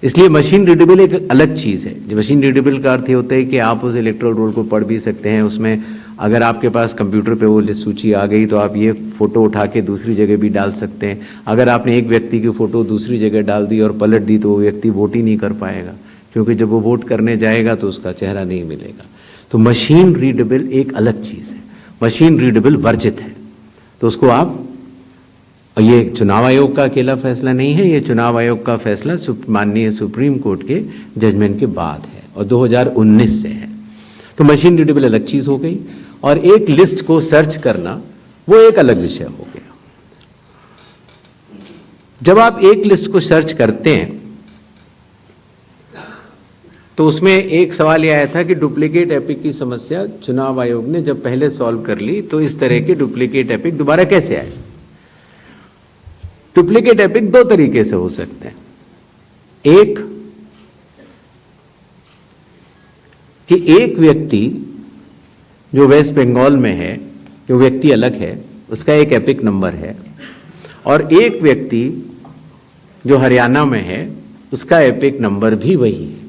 इसलिए मशीन रीडेबल एक अलग चीज़ है। जो मशीन रीडेबल का अर्थ ये होता है कि आप उस इलेक्टोरल रोल को पढ़ भी सकते हैं। उसमें अगर आपके पास कंप्यूटर पे वो लिस्ट सूची आ गई तो आप ये फ़ोटो उठा के दूसरी जगह भी डाल सकते हैं। अगर आपने एक व्यक्ति की फ़ोटो दूसरी जगह डाल दी और पलट दी तो वो व्यक्ति वोट ही नहीं कर पाएगा, क्योंकि जब वो वोट करने जाएगा तो उसका चेहरा नहीं मिलेगा। तो मशीन रीडेबल एक अलग चीज़ है, मशीन रीडेबल वर्जित है। तो उसको आप, ये चुनाव आयोग का अकेला फैसला नहीं है, ये चुनाव आयोग का फैसला माननीय सुप्रीम कोर्ट के जजमेंट के बाद है और 2019 से है। तो मशीन रीडेबल अलग चीज हो गई और एक लिस्ट को सर्च करना वो एक अलग विषय हो गया। जब आप एक लिस्ट को सर्च करते हैं तो उसमें एक सवाल यह आया था कि डुप्लीकेट एपिक की समस्या चुनाव आयोग ने जब पहले सॉल्व कर ली तो इस तरह के डुप्लीकेट एपिक दोबारा कैसे आए। डुप्लीकेट एपिक 2 तरीके से हो सकते हैं। एक कि एक व्यक्ति जो वेस्ट बंगाल में है, जो व्यक्ति अलग है, उसका एक एपिक नंबर है, और एक व्यक्ति जो हरियाणा में है उसका एपिक नंबर भी वही है।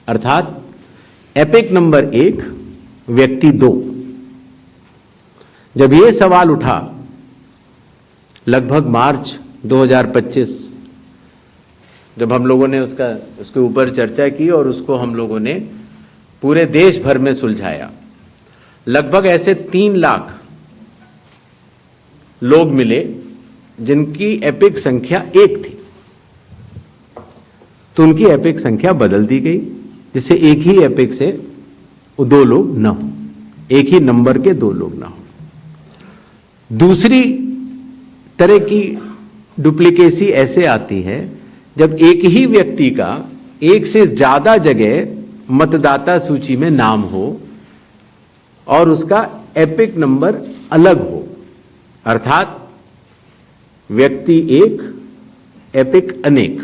अर्थात एपिक नंबर 1 व्यक्ति 2। जब ये सवाल उठा लगभग मार्च 2025, जब हम लोगों ने उसके ऊपर चर्चा की और उसको हम लोगों ने पूरे देश भर में सुलझाया, लगभग ऐसे 3 लाख लोग मिले जिनकी एपिक संख्या 1 थी। तो उनकी एपिक संख्या बदल दी गई जिससे एक ही एपिक से 2 लोग ना हो, एक ही नंबर के 2 लोग ना हो। दूसरी तरह की डुप्लीकेसी ऐसे आती है जब एक ही व्यक्ति का एक से ज्यादा जगह मतदाता सूची में नाम हो और उसका एपिक नंबर अलग हो, अर्थात व्यक्ति 1 एपिक अनेक।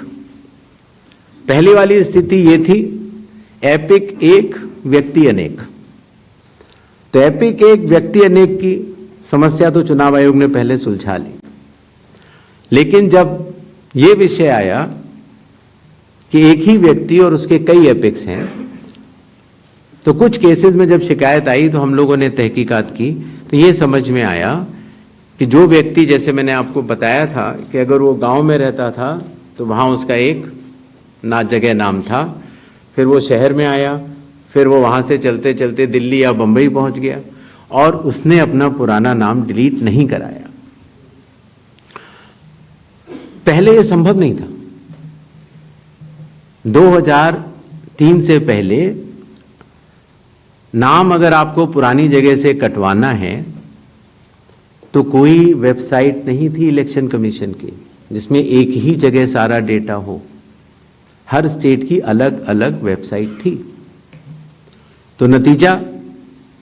पहली वाली स्थिति ये थी एपिक 1 व्यक्ति अनेक। तो एपिक 1 व्यक्ति अनेक की समस्या तो चुनाव आयोग ने पहले सुलझा ली, लेकिन जब ये विषय आया कि एक ही व्यक्ति और उसके कई एपिक्स हैं, तो कुछ केसेस में जब शिकायत आई तो हम लोगों ने तहकीकात की तो ये समझ में आया कि जो व्यक्ति, जैसे मैंने आपको बताया था कि अगर वो गांव में रहता था तो वहाँ उसका एक जगह नाम था, फिर वो शहर में आया, फिर वो वहाँ से चलते चलते दिल्ली या बम्बई पहुँच गया और उसने अपना पुराना नाम डिलीट नहीं कराया। पहले ये संभव नहीं था। 2003 से पहले नाम अगर आपको पुरानी जगह से कटवाना है तो कोई वेबसाइट नहीं थी इलेक्शन कमीशन की जिसमें एक ही जगह सारा डेटा हो। हर स्टेट की अलग अलग वेबसाइट थी। तो नतीजा,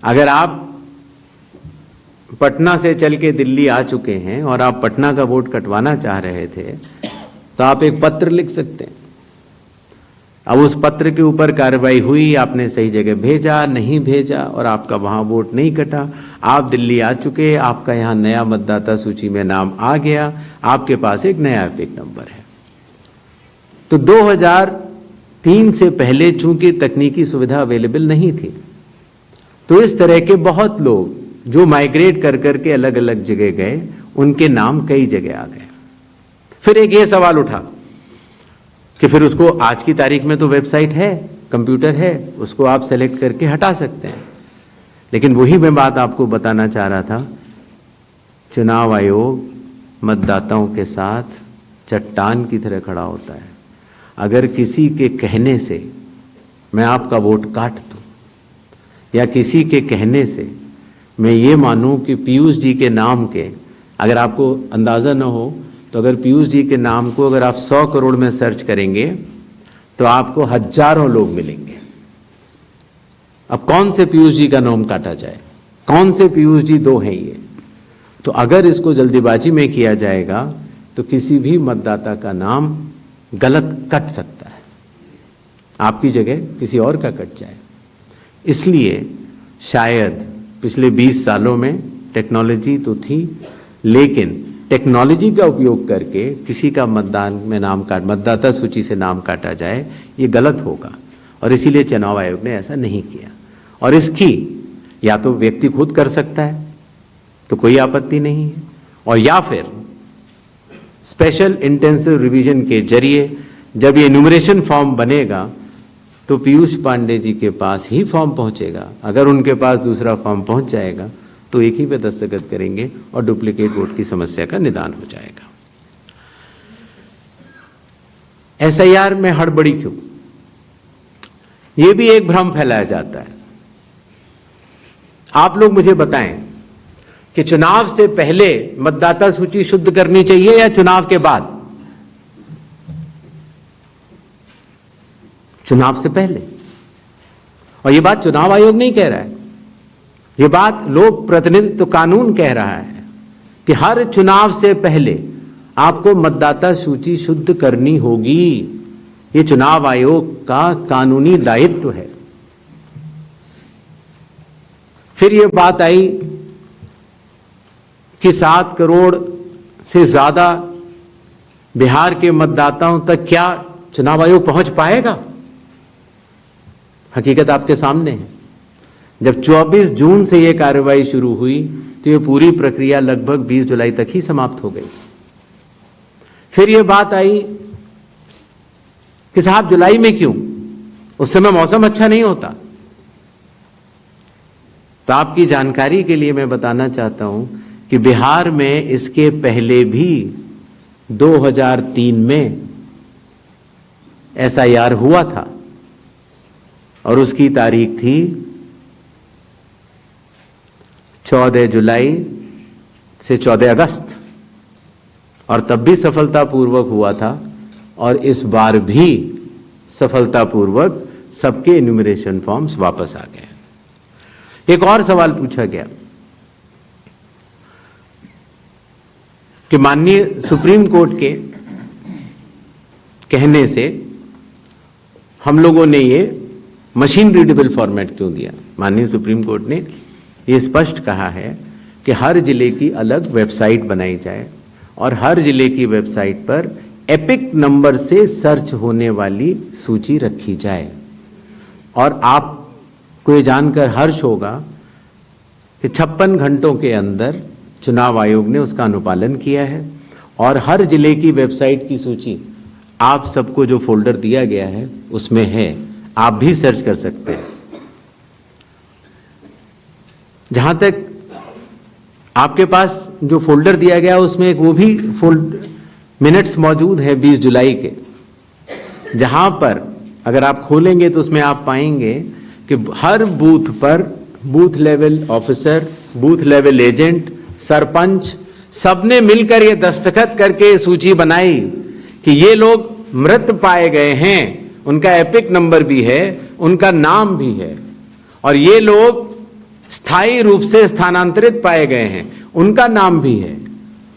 अगर आप पटना से चल के दिल्ली आ चुके हैं और आप पटना का वोट कटवाना चाह रहे थे तो आप एक पत्र लिख सकते हैं। अब उस पत्र के ऊपर कार्रवाई हुई, आपने सही जगह भेजा, नहीं भेजा और आपका वहां वोट नहीं कटा। आप दिल्ली आ चुके, आपका यहाँ नया मतदाता सूची में नाम आ गया, आपके पास एक नया एपिक नंबर है। तो 2003 से पहले चूंकि तकनीकी सुविधा अवेलेबल नहीं थी तो इस तरह के बहुत लोग जो माइग्रेट कर करके अलग अलग जगह गए, उनके नाम कई जगह आ गए। फिर एक ये सवाल उठा कि फिर उसको आज की तारीख में तो वेबसाइट है, कंप्यूटर है, उसको आप सेलेक्ट करके हटा सकते हैं। लेकिन वही मैं बात आपको बताना चाह रहा था, चुनाव आयोग मतदाताओं के साथ चट्टान की तरह खड़ा होता है। अगर किसी के कहने से मैं आपका वोट काट दूं या किसी के कहने से मैं ये मानूं कि पीयूष जी के नाम के, अगर आपको अंदाज़ा न हो तो अगर पीयूष जी के नाम को अगर आप 100 करोड़ में सर्च करेंगे तो आपको हजारों लोग मिलेंगे। अब कौन से पीयूष जी का नाम काटा जाए, कौन से पीयूष जी दो हैं ये? तो अगर इसको जल्दीबाजी में किया जाएगा तो किसी भी मतदाता का नाम गलत कट सकता है, आपकी जगह किसी और का कट जाए। इसलिए शायद पिछले 20 सालों में टेक्नोलॉजी तो थी, लेकिन टेक्नोलॉजी का उपयोग करके किसी का मतदाता सूची से नाम काटा जाए, ये गलत होगा। और इसीलिए चुनाव आयोग ने ऐसा नहीं किया। और इसकी या तो व्यक्ति खुद कर सकता है तो कोई आपत्ति नहीं है, और या फिर स्पेशल इंटेंसिव रिवीजन के जरिए जब ये एन्यूमरेशन फॉर्म बनेगा तो पीयूष पांडे जी के पास ही फॉर्म पहुंचेगा। अगर उनके पास दूसरा फॉर्म पहुंच जाएगा तो एक ही पे दस्तखत करेंगे और डुप्लीकेट वोट की समस्या का निदान हो जाएगा। एसआईआर में हड़बड़ी क्यों? यह भी एक भ्रम फैलाया जाता है। आप लोग मुझे बताएं कि चुनाव से पहले मतदाता सूची शुद्ध करनी चाहिए या चुनाव के बाद? चुनाव से पहले। और यह बात चुनाव आयोग नहीं कह रहा है, यह बात लोक प्रतिनिधित्व कानून कह रहा है कि हर चुनाव से पहले आपको मतदाता सूची शुद्ध करनी होगी। यह चुनाव आयोग का कानूनी दायित्व है। फिर यह बात आई कि 7 करोड़ से ज्यादा बिहार के मतदाताओं तक क्या चुनाव आयोग पहुंच पाएगा? हकीकत आपके सामने है। जब 24 जून से यह कार्रवाई शुरू हुई तो यह पूरी प्रक्रिया लगभग 20 जुलाई तक ही समाप्त हो गई। फिर यह बात आई कि साहब जुलाई में क्यों? उस समय मौसम अच्छा नहीं होता। तो आपकी जानकारी के लिए मैं बताना चाहता हूं कि बिहार में इसके पहले भी 2003 में एसआईआर हुआ था और उसकी तारीख थी 14 जुलाई से 14 अगस्त, और तब भी सफलतापूर्वक हुआ था और इस बार भी सफलतापूर्वक सबके एन्यूमरेशन फॉर्म्स वापस आ गए। एक और सवाल पूछा गया कि माननीय सुप्रीम कोर्ट के कहने से हम लोगों ने ये मशीन रीडेबल फॉर्मेट क्यों दिया? माननीय सुप्रीम कोर्ट ने ये स्पष्ट कहा है कि हर जिले की अलग वेबसाइट बनाई जाए और हर जिले की वेबसाइट पर एपिक नंबर से सर्च होने वाली सूची रखी जाए। और आपको ये जानकर हर्ष होगा कि 56 घंटों के अंदर चुनाव आयोग ने उसका अनुपालन किया है और हर जिले की वेबसाइट की सूची आप सबको जो फोल्डर दिया गया है उसमें है, आप भी सर्च कर सकते हैं। जहां तक आपके पास जो फोल्डर दिया गया उसमें एक वो भी मिनट्स मौजूद है 20 जुलाई के, जहां पर अगर आप खोलेंगे तो उसमें आप पाएंगे कि हर बूथ पर booth level officer, booth level agent, sarpanch सबने मिलकर ये दस्तखत करके सूची बनाई कि ये लोग मृत पाए गए हैं, उनका एपिक नंबर भी है, उनका नाम भी है, और ये लोग स्थायी रूप से स्थानांतरित पाए गए हैं, उनका नाम भी है,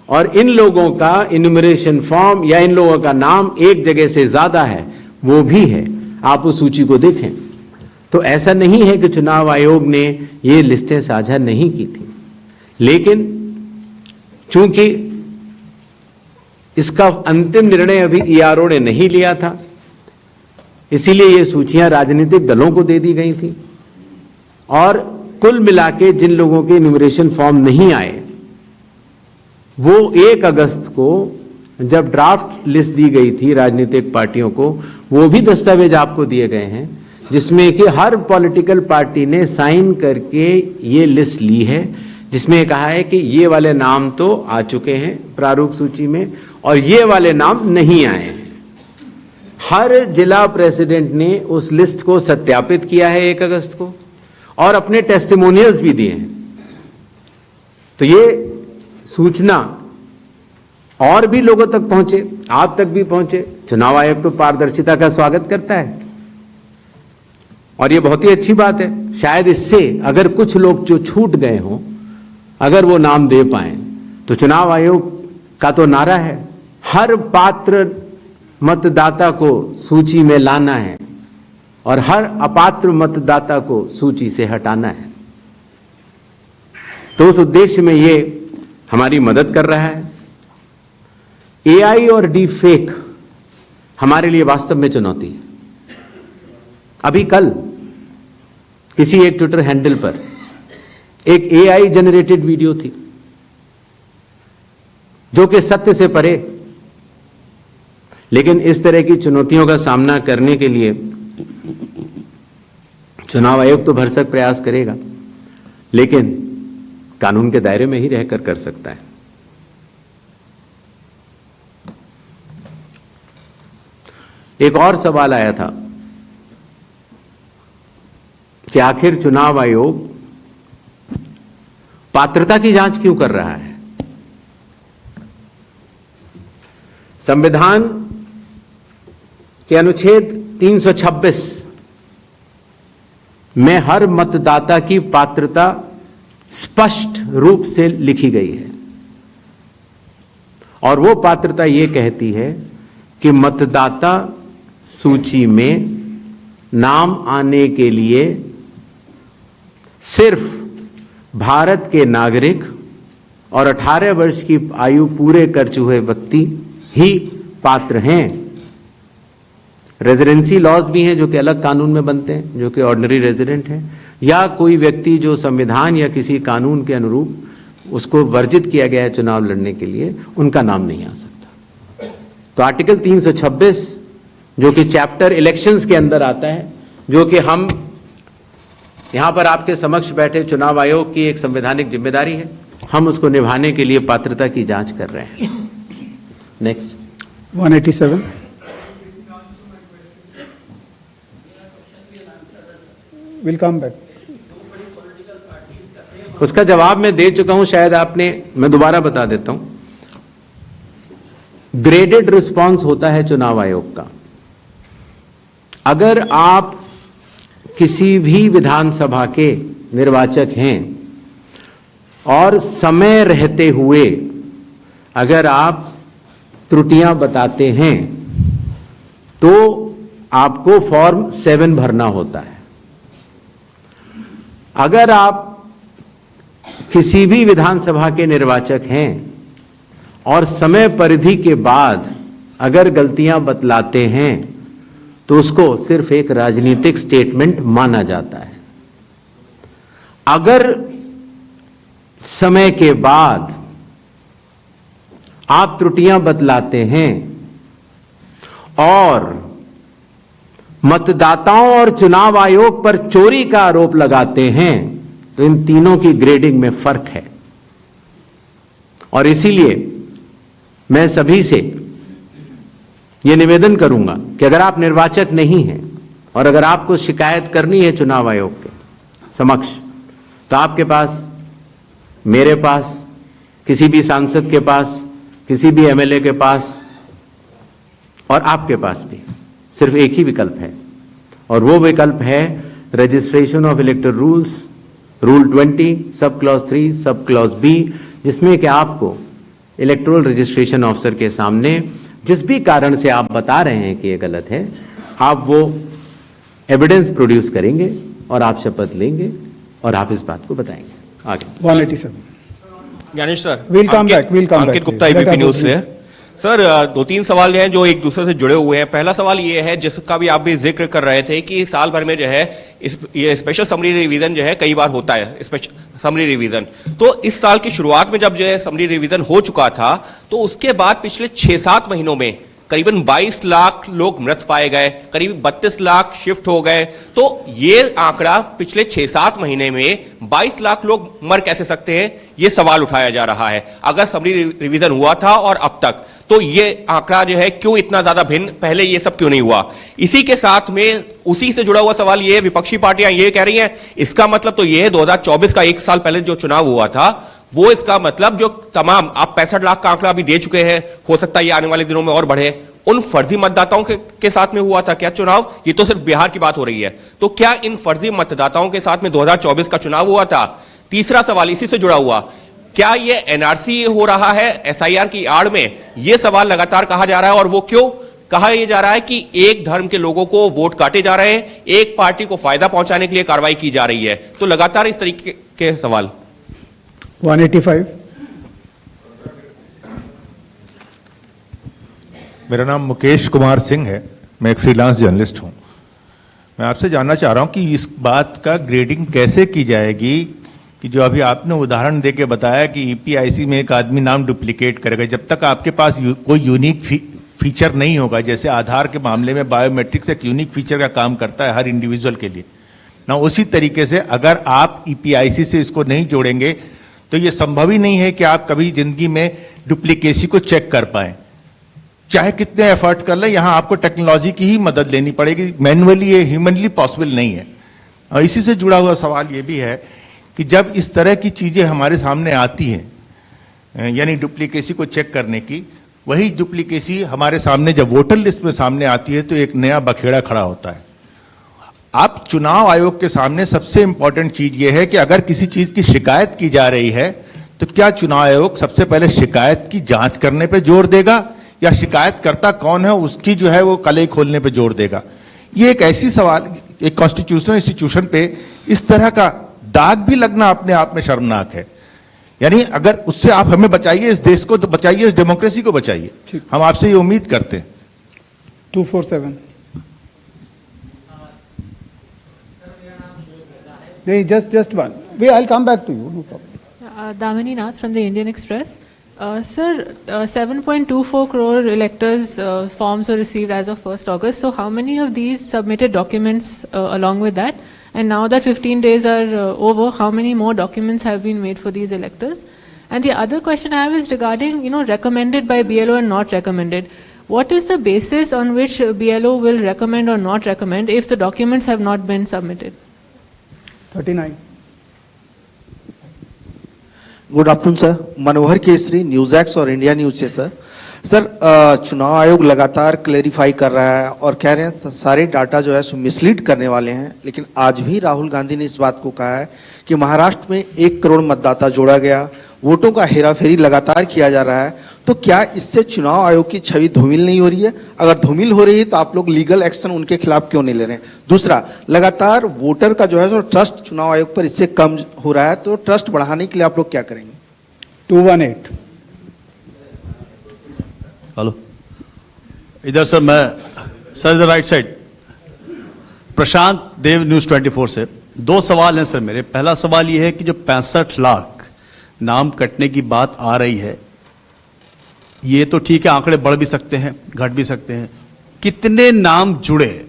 और इन लोगों का इन्यूमरेशन फॉर्म या इन लोगों का नाम एक जगह से ज्यादा है वो भी है। आप उस सूची को देखें तो ऐसा नहीं है कि चुनाव आयोग ने ये लिस्टें साझा नहीं की थी, लेकिन चूंकि इसका अंतिम निर्णय अभी ईआरओ ने नहीं लिया था, इसीलिए ये सूचियां राजनीतिक दलों को दे दी गई थी, और कुल मिला के जिन लोगों के इन्यूमरेशन फॉर्म नहीं आए वो 1 अगस्त को जब ड्राफ्ट लिस्ट दी गई थी राजनीतिक पार्टियों को, वो भी दस्तावेज आपको दिए गए हैं जिसमें कि हर पॉलिटिकल पार्टी ने साइन करके ये लिस्ट ली है, जिसमें कहा है कि ये वाले नाम तो आ चुके हैं प्रारूप सूची में और ये वाले नाम नहीं आए हैं। हर जिला प्रेसिडेंट ने उस लिस्ट को सत्यापित किया है 1 अगस्त को और अपने टेस्टिमोनियल्स भी दिए हैं। तो ये सूचना और भी लोगों तक पहुंचे, आप तक भी पहुंचे। चुनाव आयोग तो पारदर्शिता का स्वागत करता है और ये बहुत ही अच्छी बात है। शायद इससे अगर कुछ लोग जो छूट गए हों अगर वो नाम दे पाए, तो चुनाव आयोग का तो नारा है हर पात्र मतदाता को सूची में लाना है और हर अपात्र मतदाता को सूची से हटाना है। तो उस उद्देश्य में ये हमारी मदद कर रहा है। एआई और डीप फेक हमारे लिए वास्तव में चुनौती है। अभी कल किसी एक ट्विटर हैंडल पर एक एआई जनरेटेड वीडियो थी जो कि सत्य से परे, लेकिन इस तरह की चुनौतियों का सामना करने के लिए चुनाव आयोग तो भरसक प्रयास करेगा, लेकिन कानून के दायरे में ही रहकर कर सकता है। एक और सवाल आया था कि आखिर चुनाव आयोग पात्रता की जांच क्यों कर रहा है। संविधान के अनुच्छेद 326 में हर मतदाता की पात्रता स्पष्ट रूप से लिखी गई है और वो पात्रता ये कहती है कि मतदाता सूची में नाम आने के लिए सिर्फ भारत के नागरिक और 18 वर्ष की आयु पूरे कर चुके व्यक्ति ही पात्र हैं। रेजिडेंसी लॉज भी हैं जो कि अलग कानून में बनते हैं, जो कि ऑर्डिनरी रेजिडेंट हैं, या कोई व्यक्ति जो संविधान या किसी कानून के अनुरूप उसको वर्जित किया गया है चुनाव लड़ने के लिए, उनका नाम नहीं आ सकता। तो आर्टिकल 326 जो कि चैप्टर इलेक्शंस के अंदर आता है, जो कि हम यहां पर आपके समक्ष बैठे चुनाव आयोग की एक संवैधानिक जिम्मेदारी है, हम उसको निभाने के लिए पात्रता की जांच कर रहे हैं। Next 187 will come back. उसका जवाब मैं दे चुका हूं, शायद आपने, मैं दोबारा बता देता हूं। ग्रेडेड रिस्पांस होता है चुनाव आयोग का। अगर आप किसी भी विधानसभा के निर्वाचक हैं और समय रहते हुए अगर आप त्रुटियां बताते हैं तो आपको फॉर्म 7 भरना होता है। अगर आप किसी भी विधानसभा के निर्वाचक हैं और समय परिधि के बाद अगर गलतियां बतलाते हैं तो उसको सिर्फ एक राजनीतिक स्टेटमेंट माना जाता है। अगर समय के बाद आप त्रुटियां बतलाते हैं और मतदाताओं और चुनाव आयोग पर चोरी का आरोप लगाते हैं तो इन तीनों की ग्रेडिंग में फर्क है। और इसीलिए मैं सभी से ये निवेदन करूंगा कि अगर आप निर्वाचक नहीं हैं और अगर आपको शिकायत करनी है चुनाव आयोग के समक्ष, तो आपके पास, मेरे पास, किसी भी सांसद के पास, किसी भी एमएलए के पास और आपके पास भी सिर्फ एक ही विकल्प है, और वो विकल्प है registration of electoral rules, rule 20, sub clause 3, sub clause B, जिसमें कि आपको इलेक्टोरल रजिस्ट्रेशन ऑफिसर के सामने जिस भी कारण से आप बता रहे हैं कि ये गलत है, आप वो एविडेंस प्रोड्यूस करेंगे और आप शपथ लेंगे और आप इस बात को बताएंगे आगे। 187 Gyanesh sir, We'll come back. Ankit Gupta ABP News से। सर, 2-3 सवाल हैं जो एक दूसरे से जुड़े हुए हैं। पहला सवाल ये है, जिसका भी आप भी जिक्र कर रहे थे कि साल भर में जो है ये स्पेशल समरी रिवीजन जो है कई बार होता है, स्पेशल समरी रिवीजन। तो इस साल की शुरुआत में जब जो है समरी रिवीजन हो चुका था, तो उसके बाद पिछले 6-7 महीनों में करीबन 22 लाख लोग मृत पाए गए, करीब 32 लाख शिफ्ट हो गए। तो ये आंकड़ा पिछले 6-7 महीने में 22 लाख लोग मर कैसे सकते हैं, ये सवाल उठाया जा रहा है। अगर समरी रिवीजन हुआ था और अब तक, तो ये आंकड़ा जो है क्यों इतना ज्यादा भिन्न, पहले ये सब क्यों नहीं हुआ? इसी के साथ में उसी से जुड़ा हुआ सवाल ये है, विपक्षी पार्टियां ये कह रही हैं, इसका मतलब तो ये है 2024 का 1 साल पहले जो चुनाव हुआ था, वो इसका मतलब जो तमाम आप 65 लाख का आंकड़ा अभी दे चुके हैं, हो सकता है ये आने वाले दिनों में और बढ़े, उन फर्जी मतदाताओं के साथ में हुआ था क्या चुनाव? ये तो सिर्फ बिहार की बात हो रही है, तो क्या इन फर्जी मतदाताओं के साथ में 2024 का चुनाव हुआ था? तीसरा सवाल इसी से जुड़ा हुआ, क्या ये एनआरसी हो रहा है एसआईआर की आड़ में? ये सवाल लगातार कहा जा रहा है, और वो क्यों कहा यह जा रहा है कि एक धर्म के लोगों को वोट काटे जा रहे हैं, एक पार्टी को फायदा पहुंचाने के लिए कार्रवाई की जा रही है। तो लगातार इस तरीके के सवाल। 185 मेरा नाम मुकेश कुमार सिंह है, मैं एक फ्रीलांस जर्नलिस्ट हूं। मैं आपसे जानना चाह रहा हूं कि इस बात का ग्रेडिंग कैसे की जाएगी कि जो अभी आपने उदाहरण देके बताया कि ईपीआईसी में एक आदमी नाम डुप्लीकेट करेगा, जब तक आपके पास कोई यूनिक फीचर नहीं होगा, जैसे आधार के मामले में बायोमेट्रिक्स एक यूनिक फीचर का काम करता है हर इंडिविजुअल के लिए ना, उसी तरीके से अगर आप ईपीआईसी से इसको नहीं जोड़ेंगे तो ये संभव ही नहीं है कि आप कभी जिंदगी में डुप्लीकेसी को चेक कर पाए, चाहे कितने एफर्ट्स कर लें। यहां आपको टेक्नोलॉजी की ही मदद लेनी पड़ेगी, मैनुअली ये ह्यूमनली पॉसिबल नहीं है। और इसी से जुड़ा हुआ सवाल ये भी है कि जब इस तरह की चीजें हमारे सामने आती हैं, यानी डुप्लीकेसी को चेक करने की, वही डुप्लीकेसी हमारे सामने जब वोटर लिस्ट में सामने आती है तो एक नया बखेड़ा खड़ा होता है। आप चुनाव आयोग के सामने सबसे इंपॉर्टेंट चीज यह है कि अगर किसी चीज की शिकायत की जा रही है तो क्या चुनाव आयोग सबसे पहले शिकायत की जांच करने पे जोर देगा या शिकायतकर्ता कौन है उसकी जो है वो कलई खोलने पे जोर देगा? ये एक ऐसी सवाल, एक कॉन्स्टिट्यूशनल इंस्टीट्यूशन पे इस तरह का दाग भी लगना अपने आप में शर्मनाक है। यानी अगर उससे आप हमें बचाइए, इस देश को तो बचाइए, इस डेमोक्रेसी को बचाइए, हम आपसे ये उम्मीद करते हैं। 247 नहीं, just one. I'll come back to you. No problem. Damini Nath from the Indian Express. Sir, 7.24 crore electors forms were received as of 1st August. So how many of these submitted documents along with that? And now that 15 days are over, how many more documents have been made for these electors? And the other question I have is regarding, recommended by BLO and not recommended. What is the basis on which BLO will recommend or not recommend if the documents have not been submitted? 39 good afternoon sir, Manohar Kesari, news x और इंडिया न्यूज से। सर चुनाव आयोग लगातार क्लेरिफाई कर रहा है और कह रहे हैं सारे डाटा जो है सो मिसलीड करने वाले हैं, लेकिन आज भी राहुल गांधी ने इस बात को कहा है कि महाराष्ट्र में 1 करोड़ मतदाता जोड़ा गया, वोटों का हेराफेरी लगातार किया जा रहा है। तो क्या इससे चुनाव आयोग की छवि धूमिल नहीं हो रही है? अगर धूमिल हो रही है तो आप लोग लीगल एक्शन उनके खिलाफ क्यों नहीं ले रहे हैं? दूसरा, लगातार वोटर का जो है सो ट्रस्ट चुनाव आयोग पर इससे कम हो रहा है, तो ट्रस्ट बढ़ाने के लिए आप लोग क्या करेंगे? 218 हेलो, इधर सर, मैं सर इधर राइट साइड, प्रशांत देव न्यूज 24 से। 2 सवाल हैं सर मेरे। पहला सवाल ये है कि जो 65 लाख नाम कटने की बात आ रही है, ये तो ठीक है, आंकड़े बढ़ भी सकते हैं, घट भी सकते हैं। कितने नाम जुड़े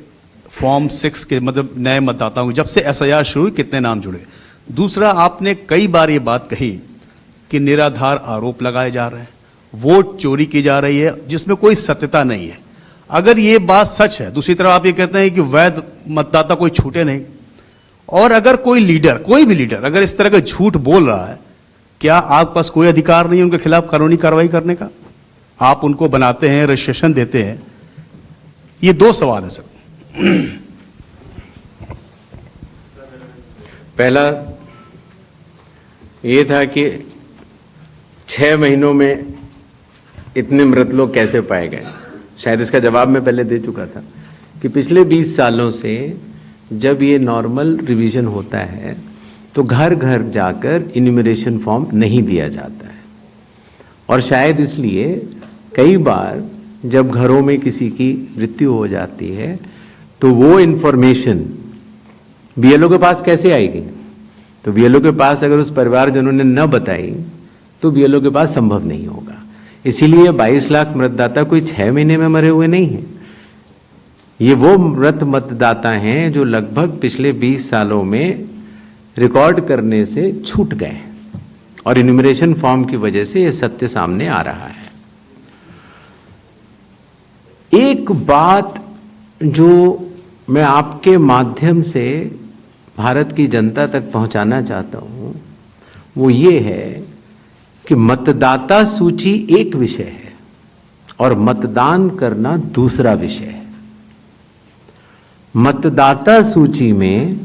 फॉर्म 6 के, मतलब नए मतदाताओं को, जब से एसआईआर शुरू हुई कितने नाम जुड़े? दूसरा, आपने कई बार ये बात कही कि निराधार आरोप लगाए जा रहे हैं, वोट चोरी की जा रही है जिसमें कोई सत्यता नहीं है। अगर ये बात सच है, दूसरी तरफ आप ये कहते हैं कि वैध मतदाता कोई छूटे नहीं, और अगर कोई लीडर, कोई भी लीडर अगर इस तरह का झूठ बोल रहा है, क्या आपके पास कोई अधिकार नहीं है उनके खिलाफ कानूनी कार्रवाई करने का? आप उनको बनाते हैं, रजिस्ट्रेशन देते हैं। ये दो सवाल है सर। पहला ये था कि 6 महीनों में इतने मृत लोग कैसे पाए गए। शायद इसका जवाब मैं पहले दे चुका था कि पिछले 20 सालों से जब ये नॉर्मल रिवीजन होता है तो घर घर जाकर इन्यूमरेशन फॉर्म नहीं दिया जाता है, और शायद इसलिए कई बार जब घरों में किसी की मृत्यु हो जाती है तो वो इन्फॉर्मेशन बीएलओ के पास कैसे आएगी? तो बीएलओ के पास अगर उस परिवारजनों ने न बताई तो बीएलओ के पास संभव नहीं होगा। इसीलिए 22 लाख मतदाता कोई 6 महीने में मरे हुए नहीं हैं। ये वो मृत मतदाता हैं जो लगभग पिछले 20 सालों में रिकॉर्ड करने से छूट गए, और इन्यूमरेशन फॉर्म की वजह से ये सत्य सामने आ रहा है। एक बात जो मैं आपके माध्यम से भारत की जनता तक पहुंचाना चाहता हूं वो ये है कि मतदाता सूची एक विषय है और मतदान करना दूसरा विषय है। मतदाता सूची में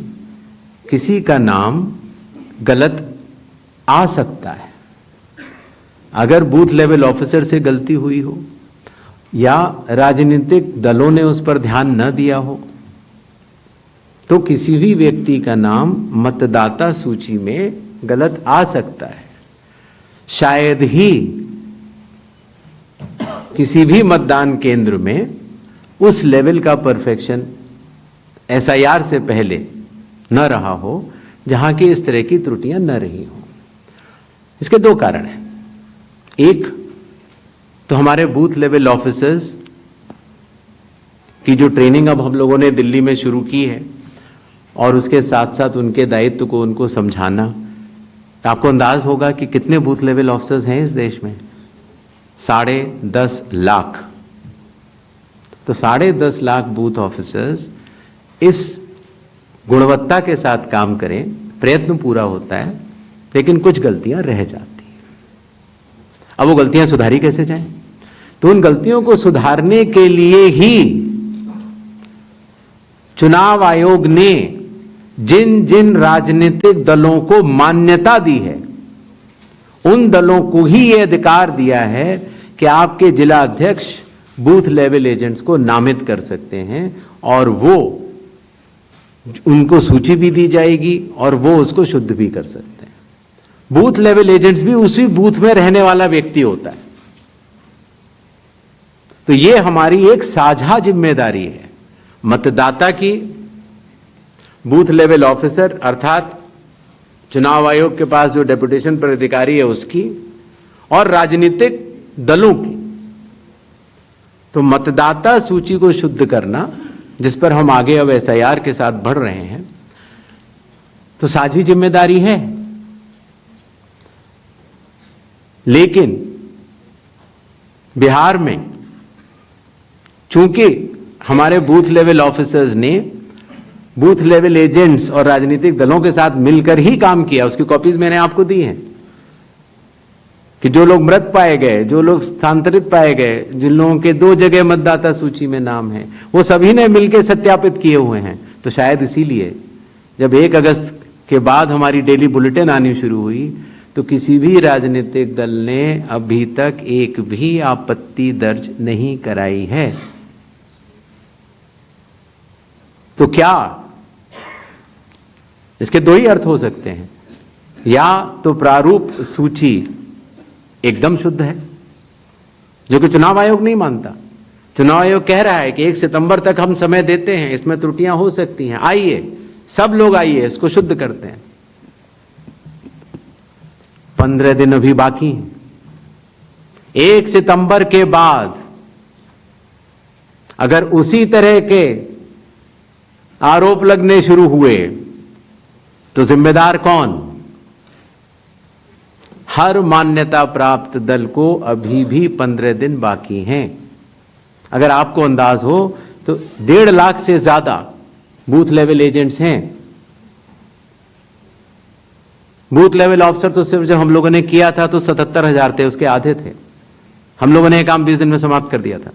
किसी का नाम गलत आ सकता है, अगर बूथ लेवल ऑफिसर से गलती हुई हो या राजनीतिक दलों ने उस पर ध्यान न दिया हो, तो किसी भी व्यक्ति का नाम मतदाता सूची में गलत आ सकता है। शायद ही किसी भी मतदान केंद्र में उस लेवल का परफेक्शन एसआईआर से पहले न रहा हो जहां की इस तरह की त्रुटियां न रही हो। इसके 2 कारण हैं। एक तो हमारे बूथ लेवल ऑफिसर्स की जो ट्रेनिंग अब हम लोगों ने दिल्ली में शुरू की है, और उसके साथ साथ उनके दायित्व को उनको समझाना। आपको अंदाज होगा कि कितने बूथ लेवल ऑफिसर्स हैं इस देश में? 10.5 लाख। तो 10.5 लाख बूथ ऑफिसर्स इस गुणवत्ता के साथ काम करें, प्रयत्न पूरा होता है, लेकिन कुछ गलतियां रह जाती हैं। अब वो गलतियां सुधारी कैसे जाएं? तो उन गलतियों को सुधारने के लिए ही चुनाव आयोग ने जिन जिन राजनीतिक दलों को मान्यता दी है उन दलों को ही यह अधिकार दिया है कि आपके जिला अध्यक्ष बूथ लेवल एजेंट्स को नामित कर सकते हैं, और वो उनको सूची भी दी जाएगी और वो उसको शुद्ध भी कर सकते हैं। बूथ लेवल एजेंट्स भी उसी बूथ में रहने वाला व्यक्ति होता है। तो ये हमारी एक साझा जिम्मेदारी है, मतदाता की, बूथ लेवल ऑफिसर अर्थात चुनाव आयोग के पास जो डेपुटेशन पर अधिकारी है उसकी, और राजनीतिक दलों की। तो मतदाता सूची को शुद्ध करना, जिस पर हम आगे अब एसआईआर के साथ बढ़ रहे हैं, तो साझी जिम्मेदारी है। लेकिन बिहार में चूंकि हमारे बूथ लेवल ऑफिसर्स ने बूथ लेवल एजेंट्स और राजनीतिक दलों के साथ मिलकर ही काम किया, उसकी कॉपीज मैंने आपको दी हैं कि जो लोग मृत पाए गए, जो लोग स्थानांतरित पाए गए, जिन लोगों के 2 जगह मतदाता सूची में नाम है, वो सभी ने मिलकर सत्यापित किए हुए हैं। तो शायद इसीलिए जब 1 अगस्त के बाद हमारी डेली बुलेटिन आनी शुरू हुई तो किसी भी राजनीतिक दल ने अभी तक एक भी आपत्ति दर्ज नहीं कराई है। तो क्या इसके 2 ही अर्थ हो सकते हैं, या तो प्रारूप सूची एकदम शुद्ध है, जो कि चुनाव आयोग नहीं मानता। चुनाव आयोग कह रहा है कि 1 सितंबर तक हम समय देते हैं, इसमें त्रुटियां हो सकती हैं, आइए सब लोग आइए इसको शुद्ध करते हैं। 15 दिन अभी बाकी हैं। 1 सितंबर के बाद अगर उसी तरह के आरोप लगने शुरू हुए तो जिम्मेदार कौन? हर मान्यता प्राप्त दल को अभी भी 15 दिन बाकी हैं। अगर आपको अंदाज हो तो 1.5 लाख से ज्यादा बूथ लेवल एजेंट्स हैं। बूथ लेवल ऑफिसर तो सिर्फ जब हम लोगों ने किया था तो 77,000 थे, उसके आधे थे। हम लोगों ने ये काम 20 दिन में समाप्त कर दिया था।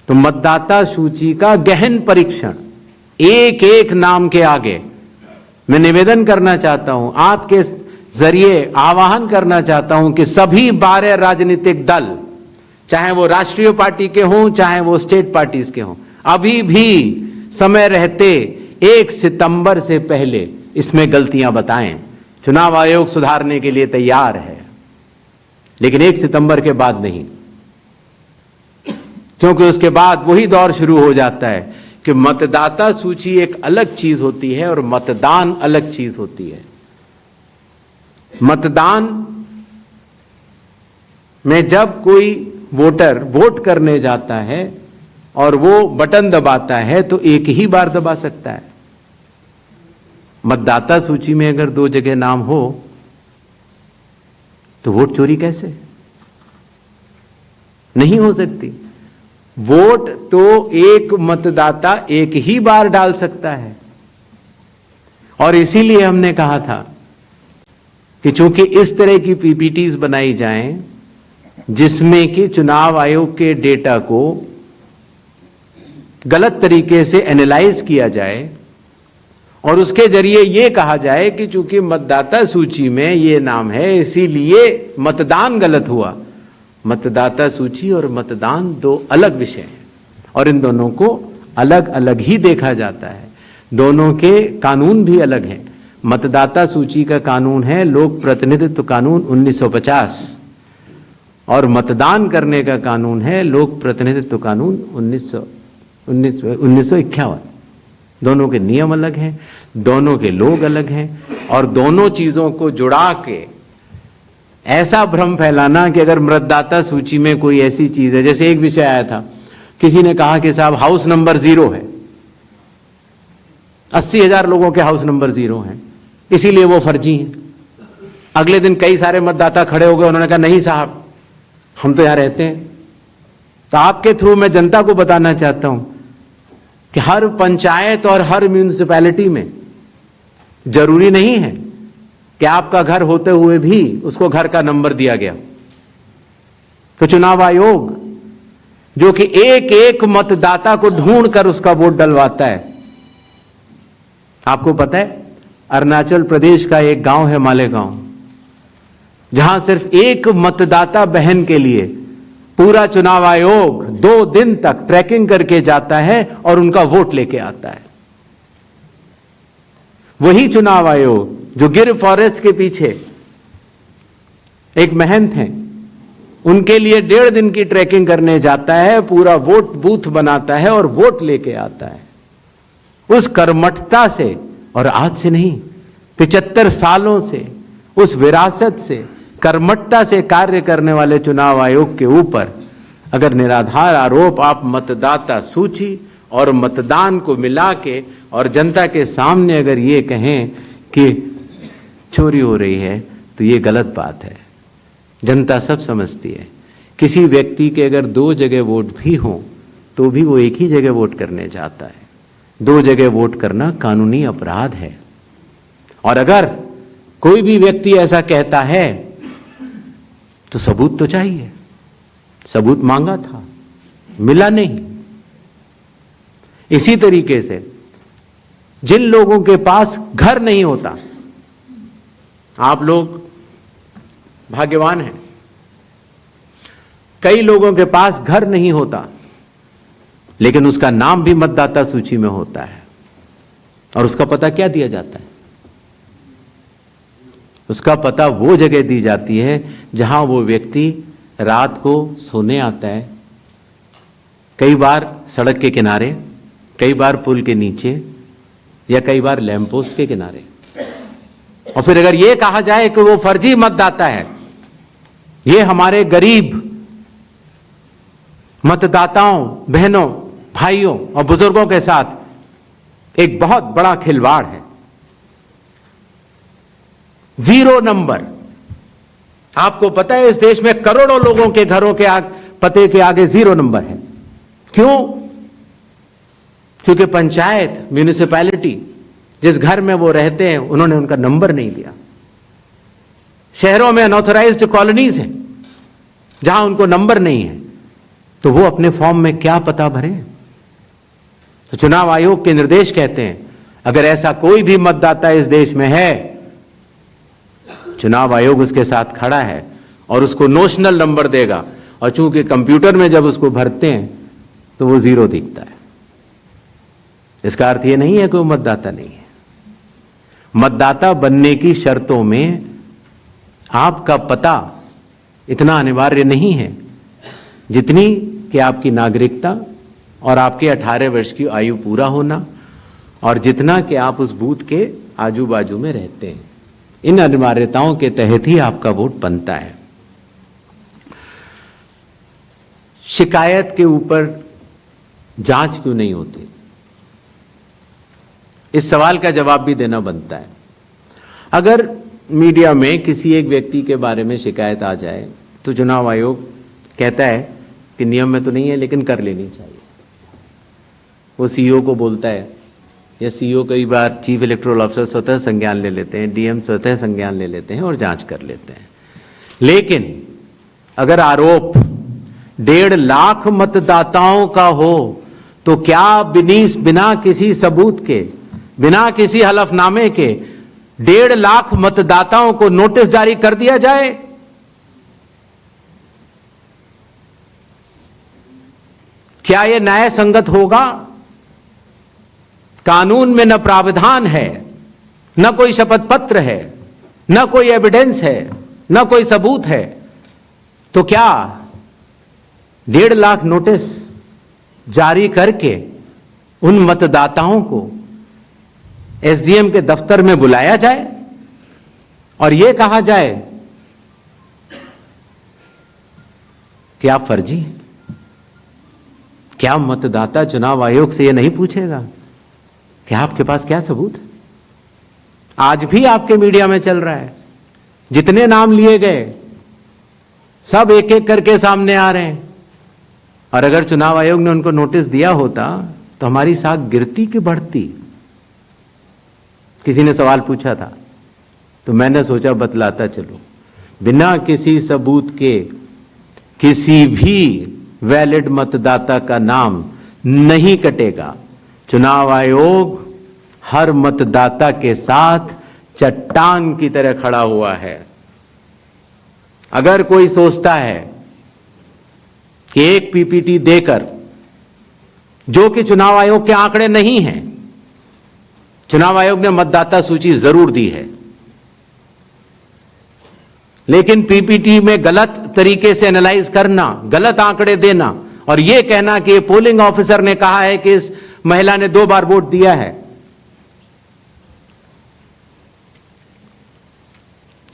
तो मतदाता सूची का गहन परीक्षण एक एक नाम के आगे मैं निवेदन करना चाहता हूं, आपके जरिए आह्वान करना चाहता हूं कि सभी 12 राजनीतिक दल, चाहे वो राष्ट्रीय पार्टी के हों चाहे वो स्टेट पार्टीज के हों, अभी भी समय रहते 1 सितंबर से पहले इसमें गलतियां बताएं। चुनाव आयोग सुधारने के लिए तैयार है, लेकिन 1 सितंबर के बाद नहीं, क्योंकि उसके बाद वही दौर शुरू हो जाता है कि मतदाता सूची एक अलग चीज होती है और मतदान अलग चीज होती है। मतदान में जब कोई वोटर वोट करने जाता है और वो बटन दबाता है तो एक ही बार दबा सकता है। मतदाता सूची में अगर 2 जगह नाम हो तो वोट चोरी कैसे? नहीं हो सकती। वोट तो एक मतदाता एक ही बार डाल सकता है, और इसीलिए हमने कहा था कि चूंकि इस तरह की पीपीटीज बनाई जाएं जिसमें कि चुनाव आयोग के डेटा को गलत तरीके से एनालाइज किया जाए और उसके जरिए यह कहा जाए कि चूंकि मतदाता सूची में ये नाम है इसीलिए मतदान गलत हुआ। मतदाता सूची और मतदान 2 अलग विषय हैं और इन दोनों को अलग अलग ही देखा जाता है। दोनों के कानून भी अलग हैं। मतदाता सूची का कानून है लोक प्रतिनिधित्व कानून 1950 और मतदान करने का कानून है लोक प्रतिनिधित्व कानून 1951। दोनों के नियम अलग हैं, दोनों के लोग अलग हैं, और दोनों चीजों को जुड़ा के ऐसा भ्रम फैलाना कि अगर मतदाता सूची में कोई ऐसी चीज है, जैसे एक विषय आया था, किसी ने कहा कि साहब हाउस नंबर 0 है, 80,000 लोगों के हाउस नंबर 0 हैं, इसीलिए वो फर्जी हैं। अगले दिन कई सारे मतदाता खड़े हो गए, उन्होंने कहा नहीं साहब हम तो यहां रहते हैं। तो आपके थ्रू मैं जनता को बताना चाहता हूं कि हर पंचायत और हर म्यूनिसिपैलिटी में जरूरी नहीं है कि आपका घर होते हुए भी उसको घर का नंबर दिया गया। तो चुनाव आयोग जो कि एक एक मतदाता को ढूंढ कर उसका वोट डलवाता है। आपको पता है अरुणाचल प्रदेश का एक गांव है मालेगांव, जहां सिर्फ एक मतदाता बहन के लिए पूरा चुनाव आयोग 2 दिन तक ट्रैकिंग करके जाता है और उनका वोट लेके आता है। वही चुनाव आयोग जो गिर फॉरेस्ट के पीछे एक महंत हैं, उनके लिए 1.5 दिन की ट्रैकिंग करने जाता है, पूरा वोट बूथ बनाता है और वोट लेके आता है। उस कर्मठता से, और आज से नहीं 75 सालों से, उस विरासत से, कर्मठता से कार्य करने वाले चुनाव आयोग के ऊपर अगर निराधार आरोप आप मतदाता सूची और मतदान को मिला के और जनता के सामने अगर ये कहें कि चोरी हो रही है तो ये गलत बात है। जनता सब समझती है। किसी व्यक्ति के अगर 2 जगह वोट भी हो तो भी वो एक ही जगह वोट करने जाता है। 2 जगह वोट करना कानूनी अपराध है। और अगर कोई भी व्यक्ति ऐसा कहता है तो सबूत तो चाहिए। सबूत मांगा था, मिला नहीं। इसी तरीके से जिन लोगों के पास घर नहीं होता, आप लोग भाग्यवान हैं, कई लोगों के पास घर नहीं होता लेकिन उसका नाम भी मतदाता सूची में होता है। और उसका पता क्या दिया जाता है? उसका पता वो जगह दी जाती है जहां वो व्यक्ति रात को सोने आता है, कई बार सड़क के किनारे, कई बार पुल के नीचे, या कई बार लैंप पोस्ट के किनारे। और फिर अगर ये कहा जाए कि वो फर्जी मतदाता है, ये हमारे गरीब मतदाताओं, बहनों, भाइयों और बुजुर्गों के साथ एक बहुत बड़ा खिलवाड़ है। 0 नंबर। आपको पता है इस देश में करोड़ों लोगों के घरों के पते के आगे 0 नंबर है। क्यों? क्योंकि पंचायत, म्यूनिसिपैलिटी, जिस घर में वो रहते हैं उन्होंने उनका नंबर नहीं दिया। शहरों में अनऑथराइज्ड कॉलोनीज हैं जहां उनको नंबर नहीं है, तो वो अपने फॉर्म में क्या पता भरे? तो चुनाव आयोग के निर्देश कहते हैं अगर ऐसा कोई भी मतदाता इस देश में है, चुनाव आयोग उसके साथ खड़ा है और उसको नोशनल नंबर देगा। और चूंकि कंप्यूटर में जब उसको भरते हैं तो वो 0 दिखता है। इसका अर्थ ये नहीं है कि वो मतदाता नहीं है। मतदाता बनने की शर्तों में आपका पता इतना अनिवार्य नहीं है जितनी कि आपकी नागरिकता और आपके 18 वर्ष की आयु पूरा होना और जितना कि आप उस बूथ के आजू बाजू में रहते हैं। इन अनिवार्यताओं के तहत ही आपका वोट बनता है। शिकायत के ऊपर जांच क्यों नहीं होती? इस सवाल का जवाब भी देना बनता है। अगर मीडिया में किसी एक व्यक्ति के बारे में शिकायत आ जाए तो चुनाव आयोग कहता है कि नियम में तो नहीं है लेकिन कर लेनी चाहिए। वो सीईओ को बोलता है, या सीईओ कई बार चीफ इलेक्टोरल ऑफिसर स्वतः संज्ञान ले लेते हैं, डीएम स्वतः संज्ञान ले लेते हैं और जांच कर लेते हैं। लेकिन अगर आरोप 1.5 लाख मतदाताओं का हो तो क्या बिना किसी सबूत के, बिना किसी हलफनामे के 1.5 लाख मतदाताओं को नोटिस जारी कर दिया जाए? क्या यह न्याय संगत होगा? कानून में न प्रावधान है, न कोई शपथ पत्र है, न कोई एविडेंस है, न कोई सबूत है, तो क्या 1.5 लाख नोटिस जारी करके उन मतदाताओं को एसडीएम के दफ्तर में बुलाया जाए और यह कहा जाए कि आप फर्जी हैं? क्या मतदाता चुनाव आयोग से यह नहीं पूछेगा कि आपके पास क्या सबूत है? आज भी आपके मीडिया में चल रहा है, जितने नाम लिए गए सब एक एक करके सामने आ रहे हैं। और अगर चुनाव आयोग ने उनको नोटिस दिया होता तो हमारी साख गिरती कि बढ़ती? किसी ने सवाल पूछा था तो मैंने सोचा बतलाता चलो। बिना किसी सबूत के किसी भी वैलिड मतदाता का नाम नहीं कटेगा। चुनाव आयोग हर मतदाता के साथ चट्टान की तरह खड़ा हुआ है। अगर कोई सोचता है कि एक पीपीटी देकर, जो कि चुनाव आयोग के आंकड़े नहीं हैं, चुनाव आयोग ने मतदाता सूची जरूर दी है, लेकिन पीपीटी में गलत तरीके से एनालाइज करना, गलत आंकड़े देना और यह कहना कि पोलिंग ऑफिसर ने कहा है कि इस महिला ने 2 बार वोट दिया है,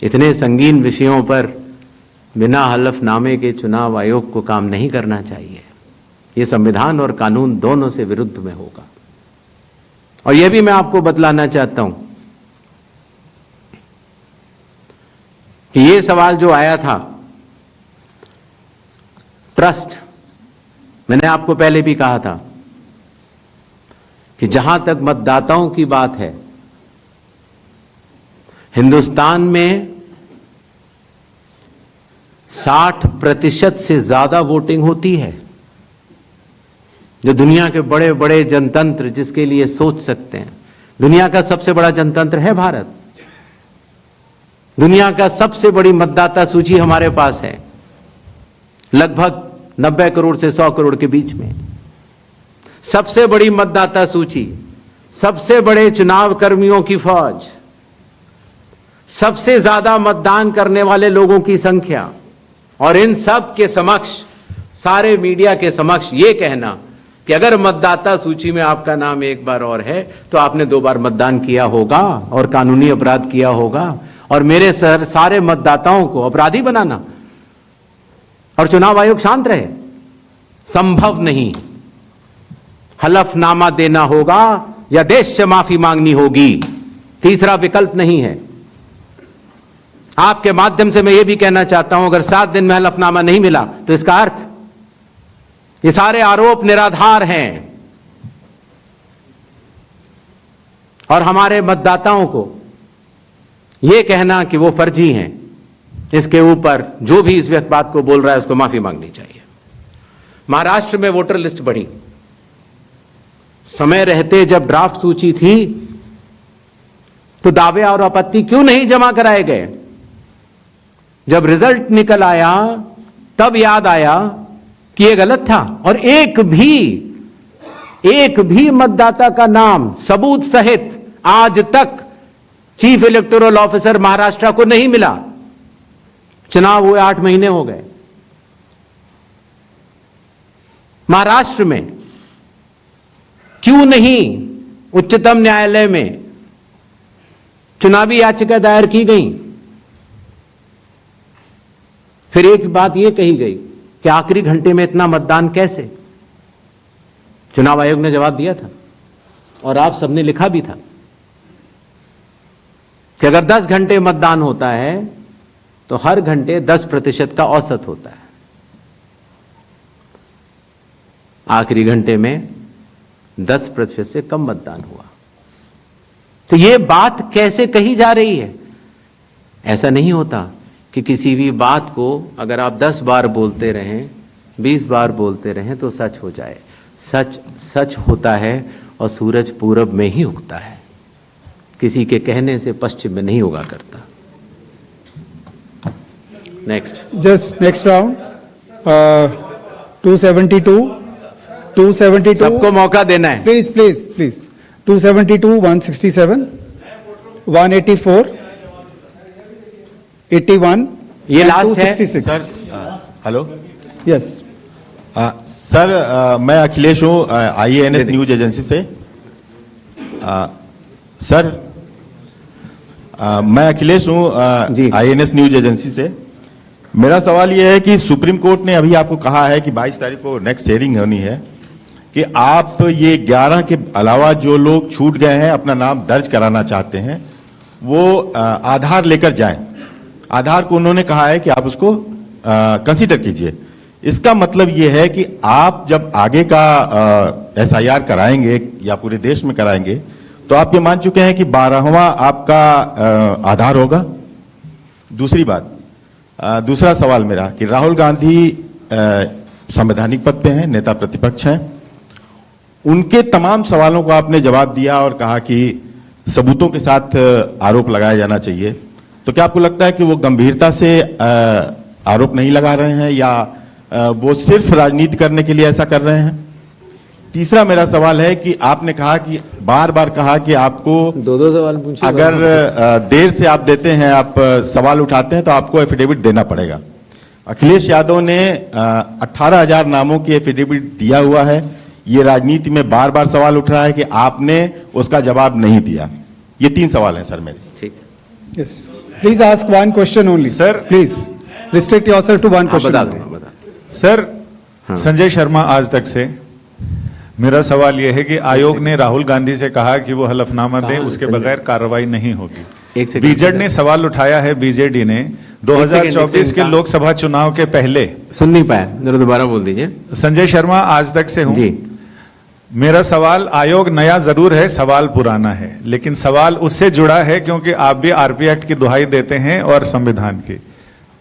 इतने संगीन विषयों पर बिना हलफनामे के चुनाव आयोग को काम नहीं करना चाहिए। यह संविधान और कानून दोनों से विरुद्ध में होगा। और यह भी मैं आपको बतलाना चाहता हूं कि यह सवाल जो आया था ट्रस्ट, मैंने आपको पहले भी कहा था कि जहां तक मतदाताओं की बात है, हिंदुस्तान में 60% से ज्यादा वोटिंग होती है। जो दुनिया के बड़े बड़े जनतंत्र जिसके लिए सोच सकते हैं, दुनिया का सबसे बड़ा जनतंत्र है भारत। दुनिया का सबसे बड़ी मतदाता सूची हमारे पास है, लगभग 90 करोड़ से 100 करोड़ के बीच में। सबसे बड़ी मतदाता सूची, सबसे बड़े चुनाव कर्मियों की फौज, सबसे ज्यादा मतदान करने वाले लोगों की संख्या, और इन सब के समक्ष, सारे मीडिया के समक्ष यह कहना कि अगर मतदाता सूची में आपका नाम एक बार और है तो आपने 2 बार मतदान किया होगा और कानूनी अपराध किया होगा, और मेरे सारे मतदाताओं को अपराधी बनाना और चुनाव आयोग शांत रहे, संभव नहीं। हलफनामा देना होगा या देश से माफी मांगनी होगी, तीसरा विकल्प नहीं है। आपके माध्यम से मैं यह भी कहना चाहता हूं, अगर 7 दिन में हलफनामा नहीं मिला तो इसका अर्थ ये सारे आरोप निराधार हैं और हमारे मतदाताओं को यह कहना कि वो फर्जी हैं, इसके ऊपर जो भी इस बात को बोल रहा है उसको माफी मांगनी चाहिए। महाराष्ट्र में वोटर लिस्ट बढ़ी, समय रहते जब ड्राफ्ट सूची थी तो दावे और आपत्ति क्यों नहीं जमा कराए गए? जब रिजल्ट निकल आया तब याद आया कि ये गलत था और एक भी मतदाता का नाम सबूत सहित आज तक चीफ इलेक्टोरल ऑफिसर महाराष्ट्र को नहीं मिला। चुनाव हुए 8 महीने हो गए। महाराष्ट्र में क्यों नहीं उच्चतम न्यायालय में चुनावी याचिका दायर की गई? फिर एक बात यह कही गई कि आखिरी घंटे में इतना मतदान कैसे? चुनाव आयोग ने जवाब दिया था और आप सबने लिखा भी था कि अगर 10 घंटे मतदान होता है तो हर घंटे 10% का औसत होता है। आखिरी घंटे में 10% से कम मतदान हुआ। तो यह बात कैसे कही जा रही है? ऐसा नहीं होता कि किसी भी बात को अगर आप 10 बार बोलते रहें, 20 बार बोलते रहें तो सच हो जाए। सच सच होता है और सूरज पूरब में ही उगता है, किसी के कहने से पश्चिम में नहीं उगा करता। नेक्स्ट, जस्ट नेक्स्ट राउंड 272 सबको मौका देना है। प्लीज प्लीज प्लीज 272, 167, 184, 81, ये लास्ट है 266। हेलो, यस सर, मैं अखिलेश हूँ IANS न्यूज एजेंसी से। सर, मैं अखिलेश हूँ IANS न्यूज एजेंसी से। मेरा सवाल यह है कि सुप्रीम कोर्ट ने अभी आपको कहा है कि 22 तारीख को नेक्स्ट हियरिंग होनी है कि आप ये 11 के अलावा जो लोग छूट गए हैं अपना नाम दर्ज कराना चाहते हैं वो आधार लेकर जाएं। आधार को उन्होंने कहा है कि आप उसको कंसीडर कीजिए। इसका मतलब ये है कि आप जब आगे का SIR कराएंगे या पूरे देश में कराएंगे तो आप ये मान चुके हैं कि 12वां आपका आधार होगा। दूसरी बात, दूसरा सवाल मेरा कि राहुल गांधी संवैधानिक पद पे हैं, नेता प्रतिपक्ष हैं, उनके तमाम सवालों को आपने जवाब दिया और कहा कि सबूतों के साथ आरोप लगाया जाना चाहिए। तो क्या आपको लगता है कि वो गंभीरता से आरोप नहीं लगा रहे हैं या वो सिर्फ राजनीति करने के लिए ऐसा कर रहे हैं? तीसरा मेरा सवाल है कि आपने कहा कि बार बार कहा कि आपको दो सवाल पूछिए, अगर देर से आप देते हैं, आप सवाल उठाते हैं तो आपको एफिडेविट देना पड़ेगा। अखिलेश यादव ने 18,000 नामों की एफिडेविट दिया हुआ है। ये राजनीति में बार बार सवाल उठ रहा है कि आपने उसका जवाब नहीं दिया। ये 3 सवाल हैं सर मेरे। ठीक, yes, please ask one question only sir, please restrict yourself to one question. Sir, Sanjay Sharma Aaj Tak से। मेरा सवाल यह है कि आयोग ने राहुल गांधी से कहा कि वो हलफनामा दे, उसके बगैर कार्रवाई नहीं होगी। बीजेड ने सवाल उठाया है, बीजेडी ने 2024 के लोकसभा चुनाव के पहले। सुन नहीं पाया, जरा दोबारा बोल दीजिए। संजय शर्मा आज तक से हूं। मेरा सवाल, आयोग नया जरूर है, सवाल पुराना है, लेकिन सवाल उससे जुड़ा है क्योंकि आप भी RP एक्ट की दुहाई देते हैं और संविधान की।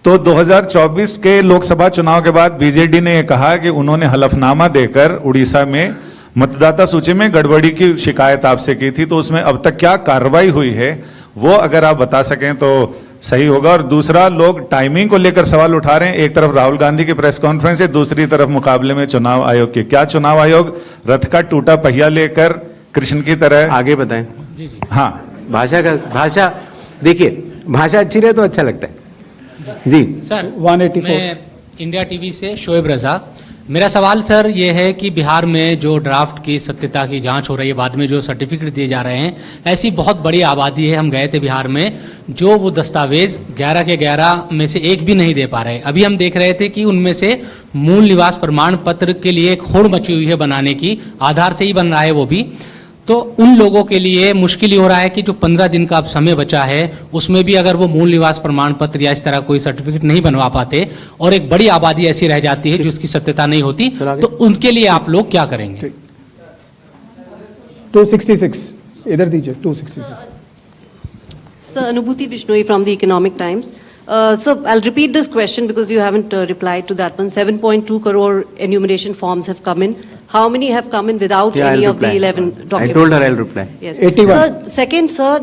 तो 2024 के लोकसभा चुनाव के बाद बीजेडी ने यह कहा कि उन्होंने हलफनामा देकर उड़ीसा में मतदाता सूची में गड़बड़ी की शिकायत आपसे की थी। तो उसमें अब तक क्या कार्रवाई हुई है वो अगर आप बता सकें तो सही होगा। और दूसरा, लोग टाइमिंग को लेकर सवाल उठा रहे हैं। एक तरफ राहुल गांधी की प्रेस कॉन्फ्रेंस है, दूसरी तरफ मुकाबले में चुनाव आयोग की। क्या चुनाव आयोग रथ का टूटा पहिया लेकर कृष्ण की तरह? आगे बताएं। जी जी। हाँ, भाषा देखिए, भाषा अच्छी रहे तो अच्छा लगता है जी। सर, 184 मैं इंडिया टीवी से शोएब रजा। मेरा सवाल सर ये है कि बिहार में जो ड्राफ्ट की सत्यता की जांच हो रही है, बाद में जो सर्टिफिकेट दिए जा रहे हैं, ऐसी बहुत बड़ी आबादी है। हम गए थे बिहार में, जो वो दस्तावेज 11 के 11 में से एक भी नहीं दे पा रहे। अभी हम देख रहे थे कि उनमें से मूल निवास प्रमाण पत्र के लिए एक होड़ मची हुई है बनाने की, आधार से ही बन रहा है वो भी। तो उन लोगों के लिए मुश्किल ही हो रहा है कि जो 15 दिन का अब समय बचा है उसमें भी अगर वो मूल निवास प्रमाण पत्र या इस तरह कोई सर्टिफिकेट नहीं बनवा पाते और एक बड़ी आबादी ऐसी रह जाती है जिसकी सत्यता नहीं होती, तो उनके लिए आप लोग क्या करेंगे? 266 इधर दीजिए, 266. Sir, Anubhuti Bishnoi from the Economic Times. Sir, I'll repeat this question because you haven't replied to that one. 7.2 crore enumeration forms have come in. How many have come in without any of the 11 documents? I told her I'll reply. Yes. 81. Sir, second, sir,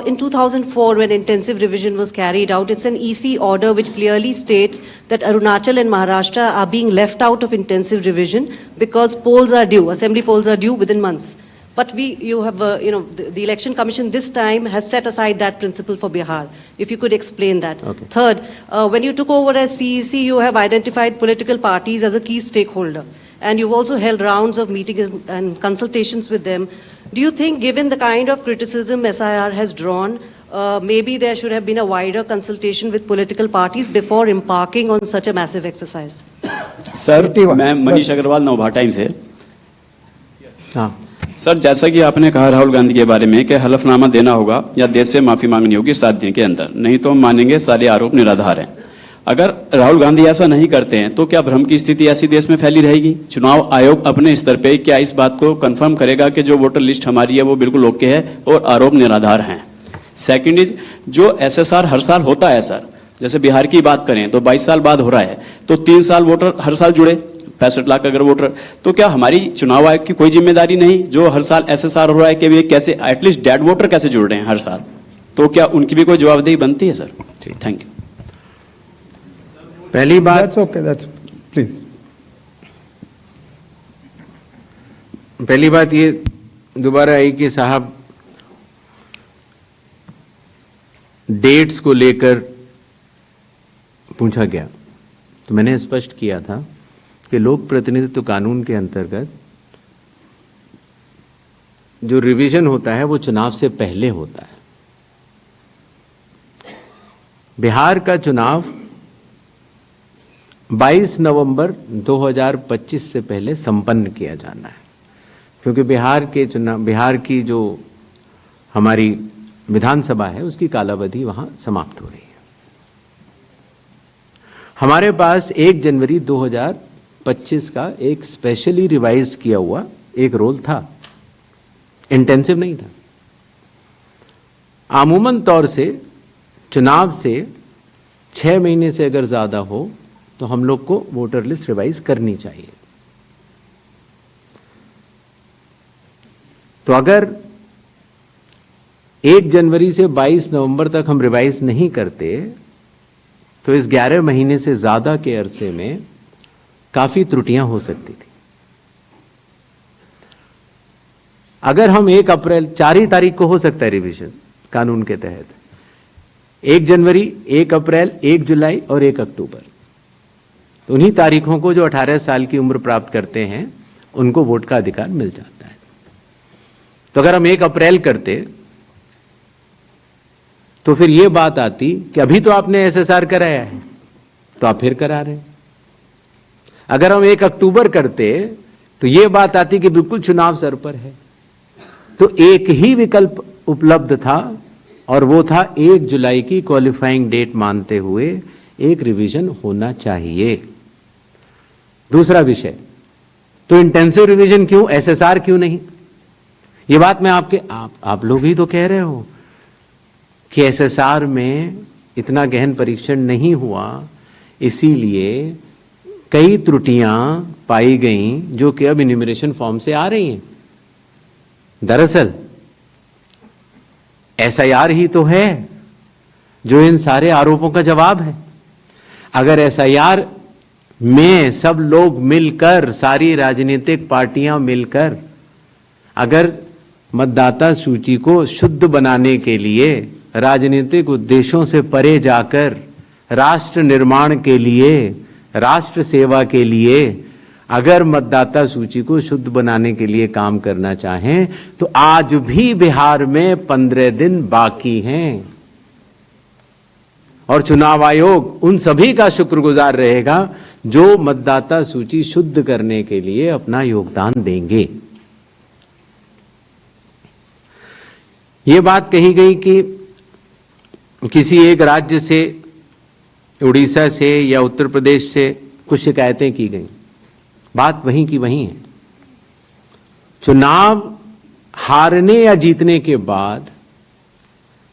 in 2004 when intensive revision was carried out, it's an EC order which clearly states that Arunachal and Maharashtra are being left out of intensive revision because polls are due, assembly polls are due within months. But you have, the Election Commission this time has set aside that principle for Bihar. If you could explain that. Okay. Third, when you took over as CEC, you have identified political parties as a key stakeholder. And you've also held rounds of meetings and consultations with them. Do you think, given the kind of criticism SIR has drawn, maybe there should have been a wider consultation with political parties before embarking on such a massive exercise? Sir, मैं मनीष अग्रवाल नवभारत टाइम्स से. हाँ सर, जैसा कि आपने कहा राहुल गांधी के बारे में कि हलफनामा देना होगा या देश से माफी मांगनी होगी 7 दिन के अंदर, नहीं तो हम मानेंगे सारे आरोप निराधार हैं. अगर राहुल गांधी ऐसा नहीं करते हैं तो क्या भ्रम की स्थिति ऐसी देश में फैली रहेगी? चुनाव आयोग अपने स्तर पे क्या इस बात को कंफर्म करेगा कि जो वोटर लिस्ट हमारी है वो बिल्कुल ओके है और आरोप निराधार हैं? सेकंड इज, जो SSR हर साल होता है सर, जैसे बिहार की बात करें तो 22 साल बाद हो रहा है, तो 3 साल वोटर हर साल जुड़े, 65 लाख अगर वोटर, तो क्या हमारी चुनाव आयोग की कोई जिम्मेदारी नहीं जो हर साल SSR हो रहा है कि वे कैसे एटलीस्ट डेड वोटर कैसे जुड़ रहे हैं हर साल, तो क्या उनकी भी कोई जवाबदेही बनती है सर? Thank you. पहली बात, that's please. पहली बात ये दोबारा आई कि साहब डेट्स को लेकर पूछा गया, तो मैंने स्पष्ट किया था कि लोक प्रतिनिधित्व कानून के अंतर्गत जो रिवीजन होता है वो चुनाव से पहले होता है. बिहार का चुनाव 22 नवंबर 2025 से पहले संपन्न किया जाना है, क्योंकि बिहार की जो हमारी विधानसभा है उसकी कालावधि वहां समाप्त हो रही है. हमारे पास 1 जनवरी 2025 का एक स्पेशली रिवाइज्ड किया हुआ एक रोल था, इंटेंसिव नहीं था. आमूमन तौर से चुनाव से 6 महीने से अगर ज्यादा हो तो हम लोग को वोटर लिस्ट रिवाइज करनी चाहिए. तो अगर 1 जनवरी से 22 नवंबर तक हम रिवाइज नहीं करते तो इस 11 महीने से ज्यादा के अरसे में काफी त्रुटियां हो सकती थी. अगर हम 1 अप्रैल 4 ही तारीख को हो सकता है रिवीजन कानून के तहत, 1 जनवरी, 1 अप्रैल, 1 जुलाई और 1 अक्टूबर, तो उन्हीं तारीखों को जो 18 साल की उम्र प्राप्त करते हैं उनको वोट का अधिकार मिल जाता है. तो अगर हम 1 अप्रैल करते तो फिर यह बात आती कि अभी तो आपने SSR कराया है तो आप फिर करा रहे हैं. अगर हम 1 अक्टूबर करते तो यह बात आती कि बिल्कुल चुनाव सर पर है. तो एक ही विकल्प उपलब्ध था और वो था 1 जुलाई की क्वालिफाइंग डेट मानते हुए एक रिवीजन होना चाहिए. दूसरा विषय, तो इंटेंसिव रिवीजन क्यों, SSR क्यों नहीं? ये बात मैं आप लोग ही तो कह रहे हो कि SSR में इतना गहन परीक्षण नहीं हुआ, इसीलिए कई त्रुटियां पाई गईं जो कि अब इन्यूमरेशन फॉर्म से आ रही हैं. दरअसल SIR ही तो है जो इन सारे आरोपों का जवाब है. अगर SIR में सब लोग मिलकर, सारी राजनीतिक पार्टियां मिलकर अगर मतदाता सूची को शुद्ध बनाने के लिए, राजनीतिक उद्देश्यों से परे जाकर राष्ट्र निर्माण के लिए, राष्ट्र सेवा के लिए अगर मतदाता सूची को शुद्ध बनाने के लिए काम करना चाहें तो आज भी बिहार में 15 दिन बाकी हैं. और चुनाव आयोग उन सभी का शुक्रगुजार रहेगा जो मतदाता सूची शुद्ध करने के लिए अपना योगदान देंगे. ये बात कही गई कि किसी एक राज्य से, उड़ीसा से या उत्तर प्रदेश से कुछ शिकायतें की गई। बात वहीं की वहीं है। चुनाव हारने या जीतने के बाद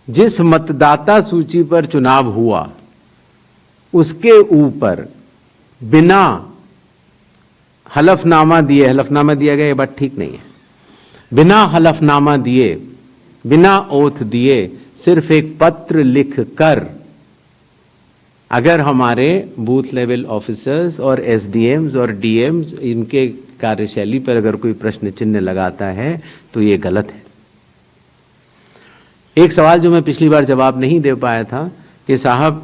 जिस मतदाता सूची पर चुनाव हुआ उसके ऊपर बिना हलफनामा दिए, हलफनामा दिया गया ये बात ठीक नहीं है, बिना हलफनामा दिए, बिना ओथ दिए, सिर्फ एक पत्र लिखकर अगर हमारे बूथ लेवल ऑफिसर्स और एसडीएम्स और डीएम्स इनके कार्यशैली पर अगर कोई प्रश्न चिन्ह लगाता है तो ये गलत है। एक सवाल जो मैं पिछली बार जवाब नहीं दे पाया था कि साहब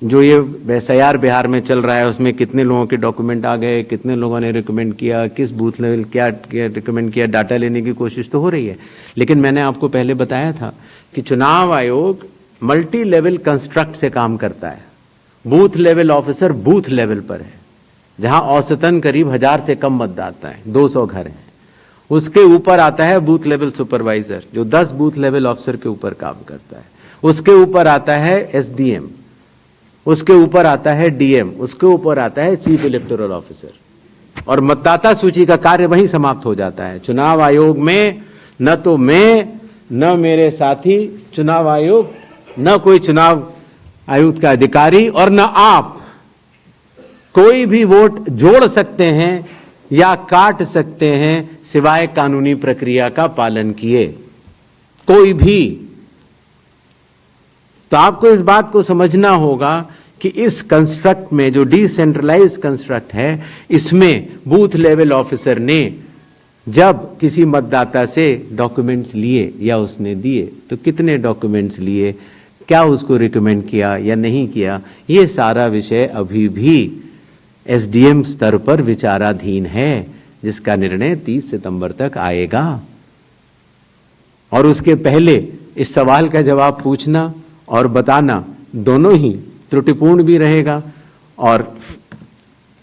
जो ये एसआईआर बिहार में चल रहा है उसमें कितने लोगों के डॉक्यूमेंट आ गए, कितने लोगों ने रिकमेंड किया, किस बूथ लेवल क्या रिकमेंड किया, डाटा लेने की कोशिश तो हो रही है। लेकिन मैंने आपको पहले बताया था कि चुनाव आयोग मल्टी लेवल कंस्ट्रक्ट से काम करता है। Booth level officer booth level पर है, जहां औसतन करीब 1000 से कम मतदाता है, 200 घर हैं। उसके ऊपर आता है बूथ लेवल सुपरवाइजर जो 10 बूथ लेवल ऑफिसर के ऊपर काम करता है। उसके ऊपर आता है एसडीएम, उसके ऊपर आता है डीएम, उसके ऊपर आता है चीफ इलेक्टोरल ऑफिसर, और मतदाता सूची का कार्य वहीं समाप्त हो जाता है। चुनाव आयोग में न तो मैं, न मेरे साथी चुनाव आयोग, न कोई चुनाव आयुक्त का अधिकारी और न आप कोई भी वोट जोड़ सकते हैं या काट सकते हैं सिवाय कानूनी प्रक्रिया का पालन किए, कोई भी। तो आपको इस बात को समझना होगा कि इस कंस्ट्रक्ट में जो डिसेंट्रलाइज कंस्ट्रक्ट है, इसमें बूथ लेवल ऑफिसर ने जब किसी मतदाता से डॉक्यूमेंट्स लिए या उसने दिए तो कितने डॉक्यूमेंट्स लिए, क्या उसको रिकमेंड किया या नहीं किया, ये सारा विषय अभी भी एसडीएम स्तर पर विचाराधीन है, जिसका निर्णय 30 सितंबर तक आएगा। और उसके पहले इस सवाल का जवाब पूछना और बताना दोनों ही त्रुटिपूर्ण भी रहेगा और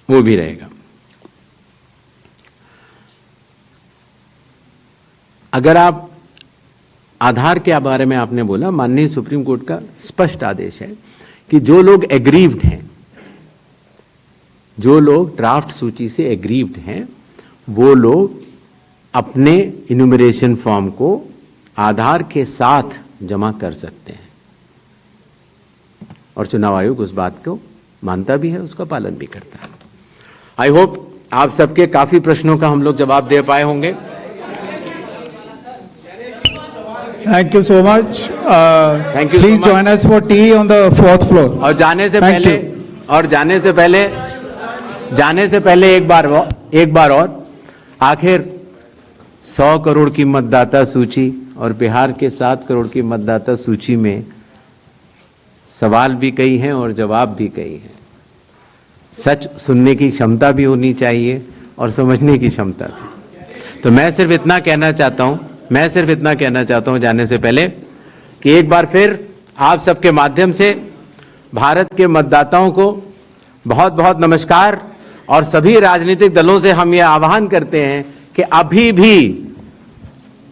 वो भी रहेगा। अगर आप आधार के बारे में आपने बोला, माननीय सुप्रीम कोर्ट का स्पष्ट आदेश है कि जो लोग एग्रीव्ड हैं, जो लोग ड्राफ्ट सूची से एग्रीव्ड हैं, वो लोग अपने इन्यूमरेशन फॉर्म को आधार के साथ जमा कर सकते हैं और चुनाव आयोग उस बात को मानता भी है, उसका पालन भी करता है। आई होप आप सबके काफी प्रश्नों का हम लोग जवाब दे पाए होंगे। Thank you so much. Thank you. Please join us for tea on the 4th floor. और जाने से पहले एक बार और आखिर 100 करोड़ की मतदाता सूची और बिहार के 7 करोड़ की मतदाता सूची में सवाल भी कई हैं और जवाब भी कई हैं। सच सुनने की क्षमता भी होनी चाहिए और समझने की क्षमता भी। तो मैं सिर्फ इतना कहना चाहता हूं जाने से पहले कि एक बार फिर आप सबके माध्यम से भारत के मतदाताओं को बहुत बहुत नमस्कार। और सभी राजनीतिक दलों से हम ये आह्वान करते हैं कि अभी भी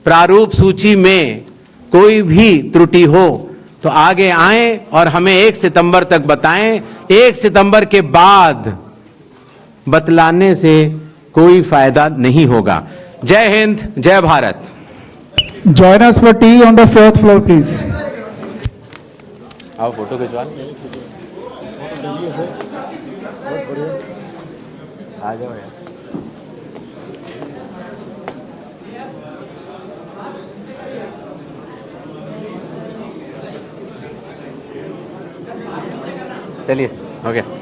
प्रारूप सूची में कोई भी त्रुटि हो तो आगे आएं और हमें 1 सितंबर तक बताएं। 1 सितंबर के बाद बतलाने से कोई फायदा नहीं होगा। जय हिंद, जय Bharat. Join us for tea on the 4th floor, please. आओ फोटो खिंचवा आ जाओ यार। चलिए, हो गया।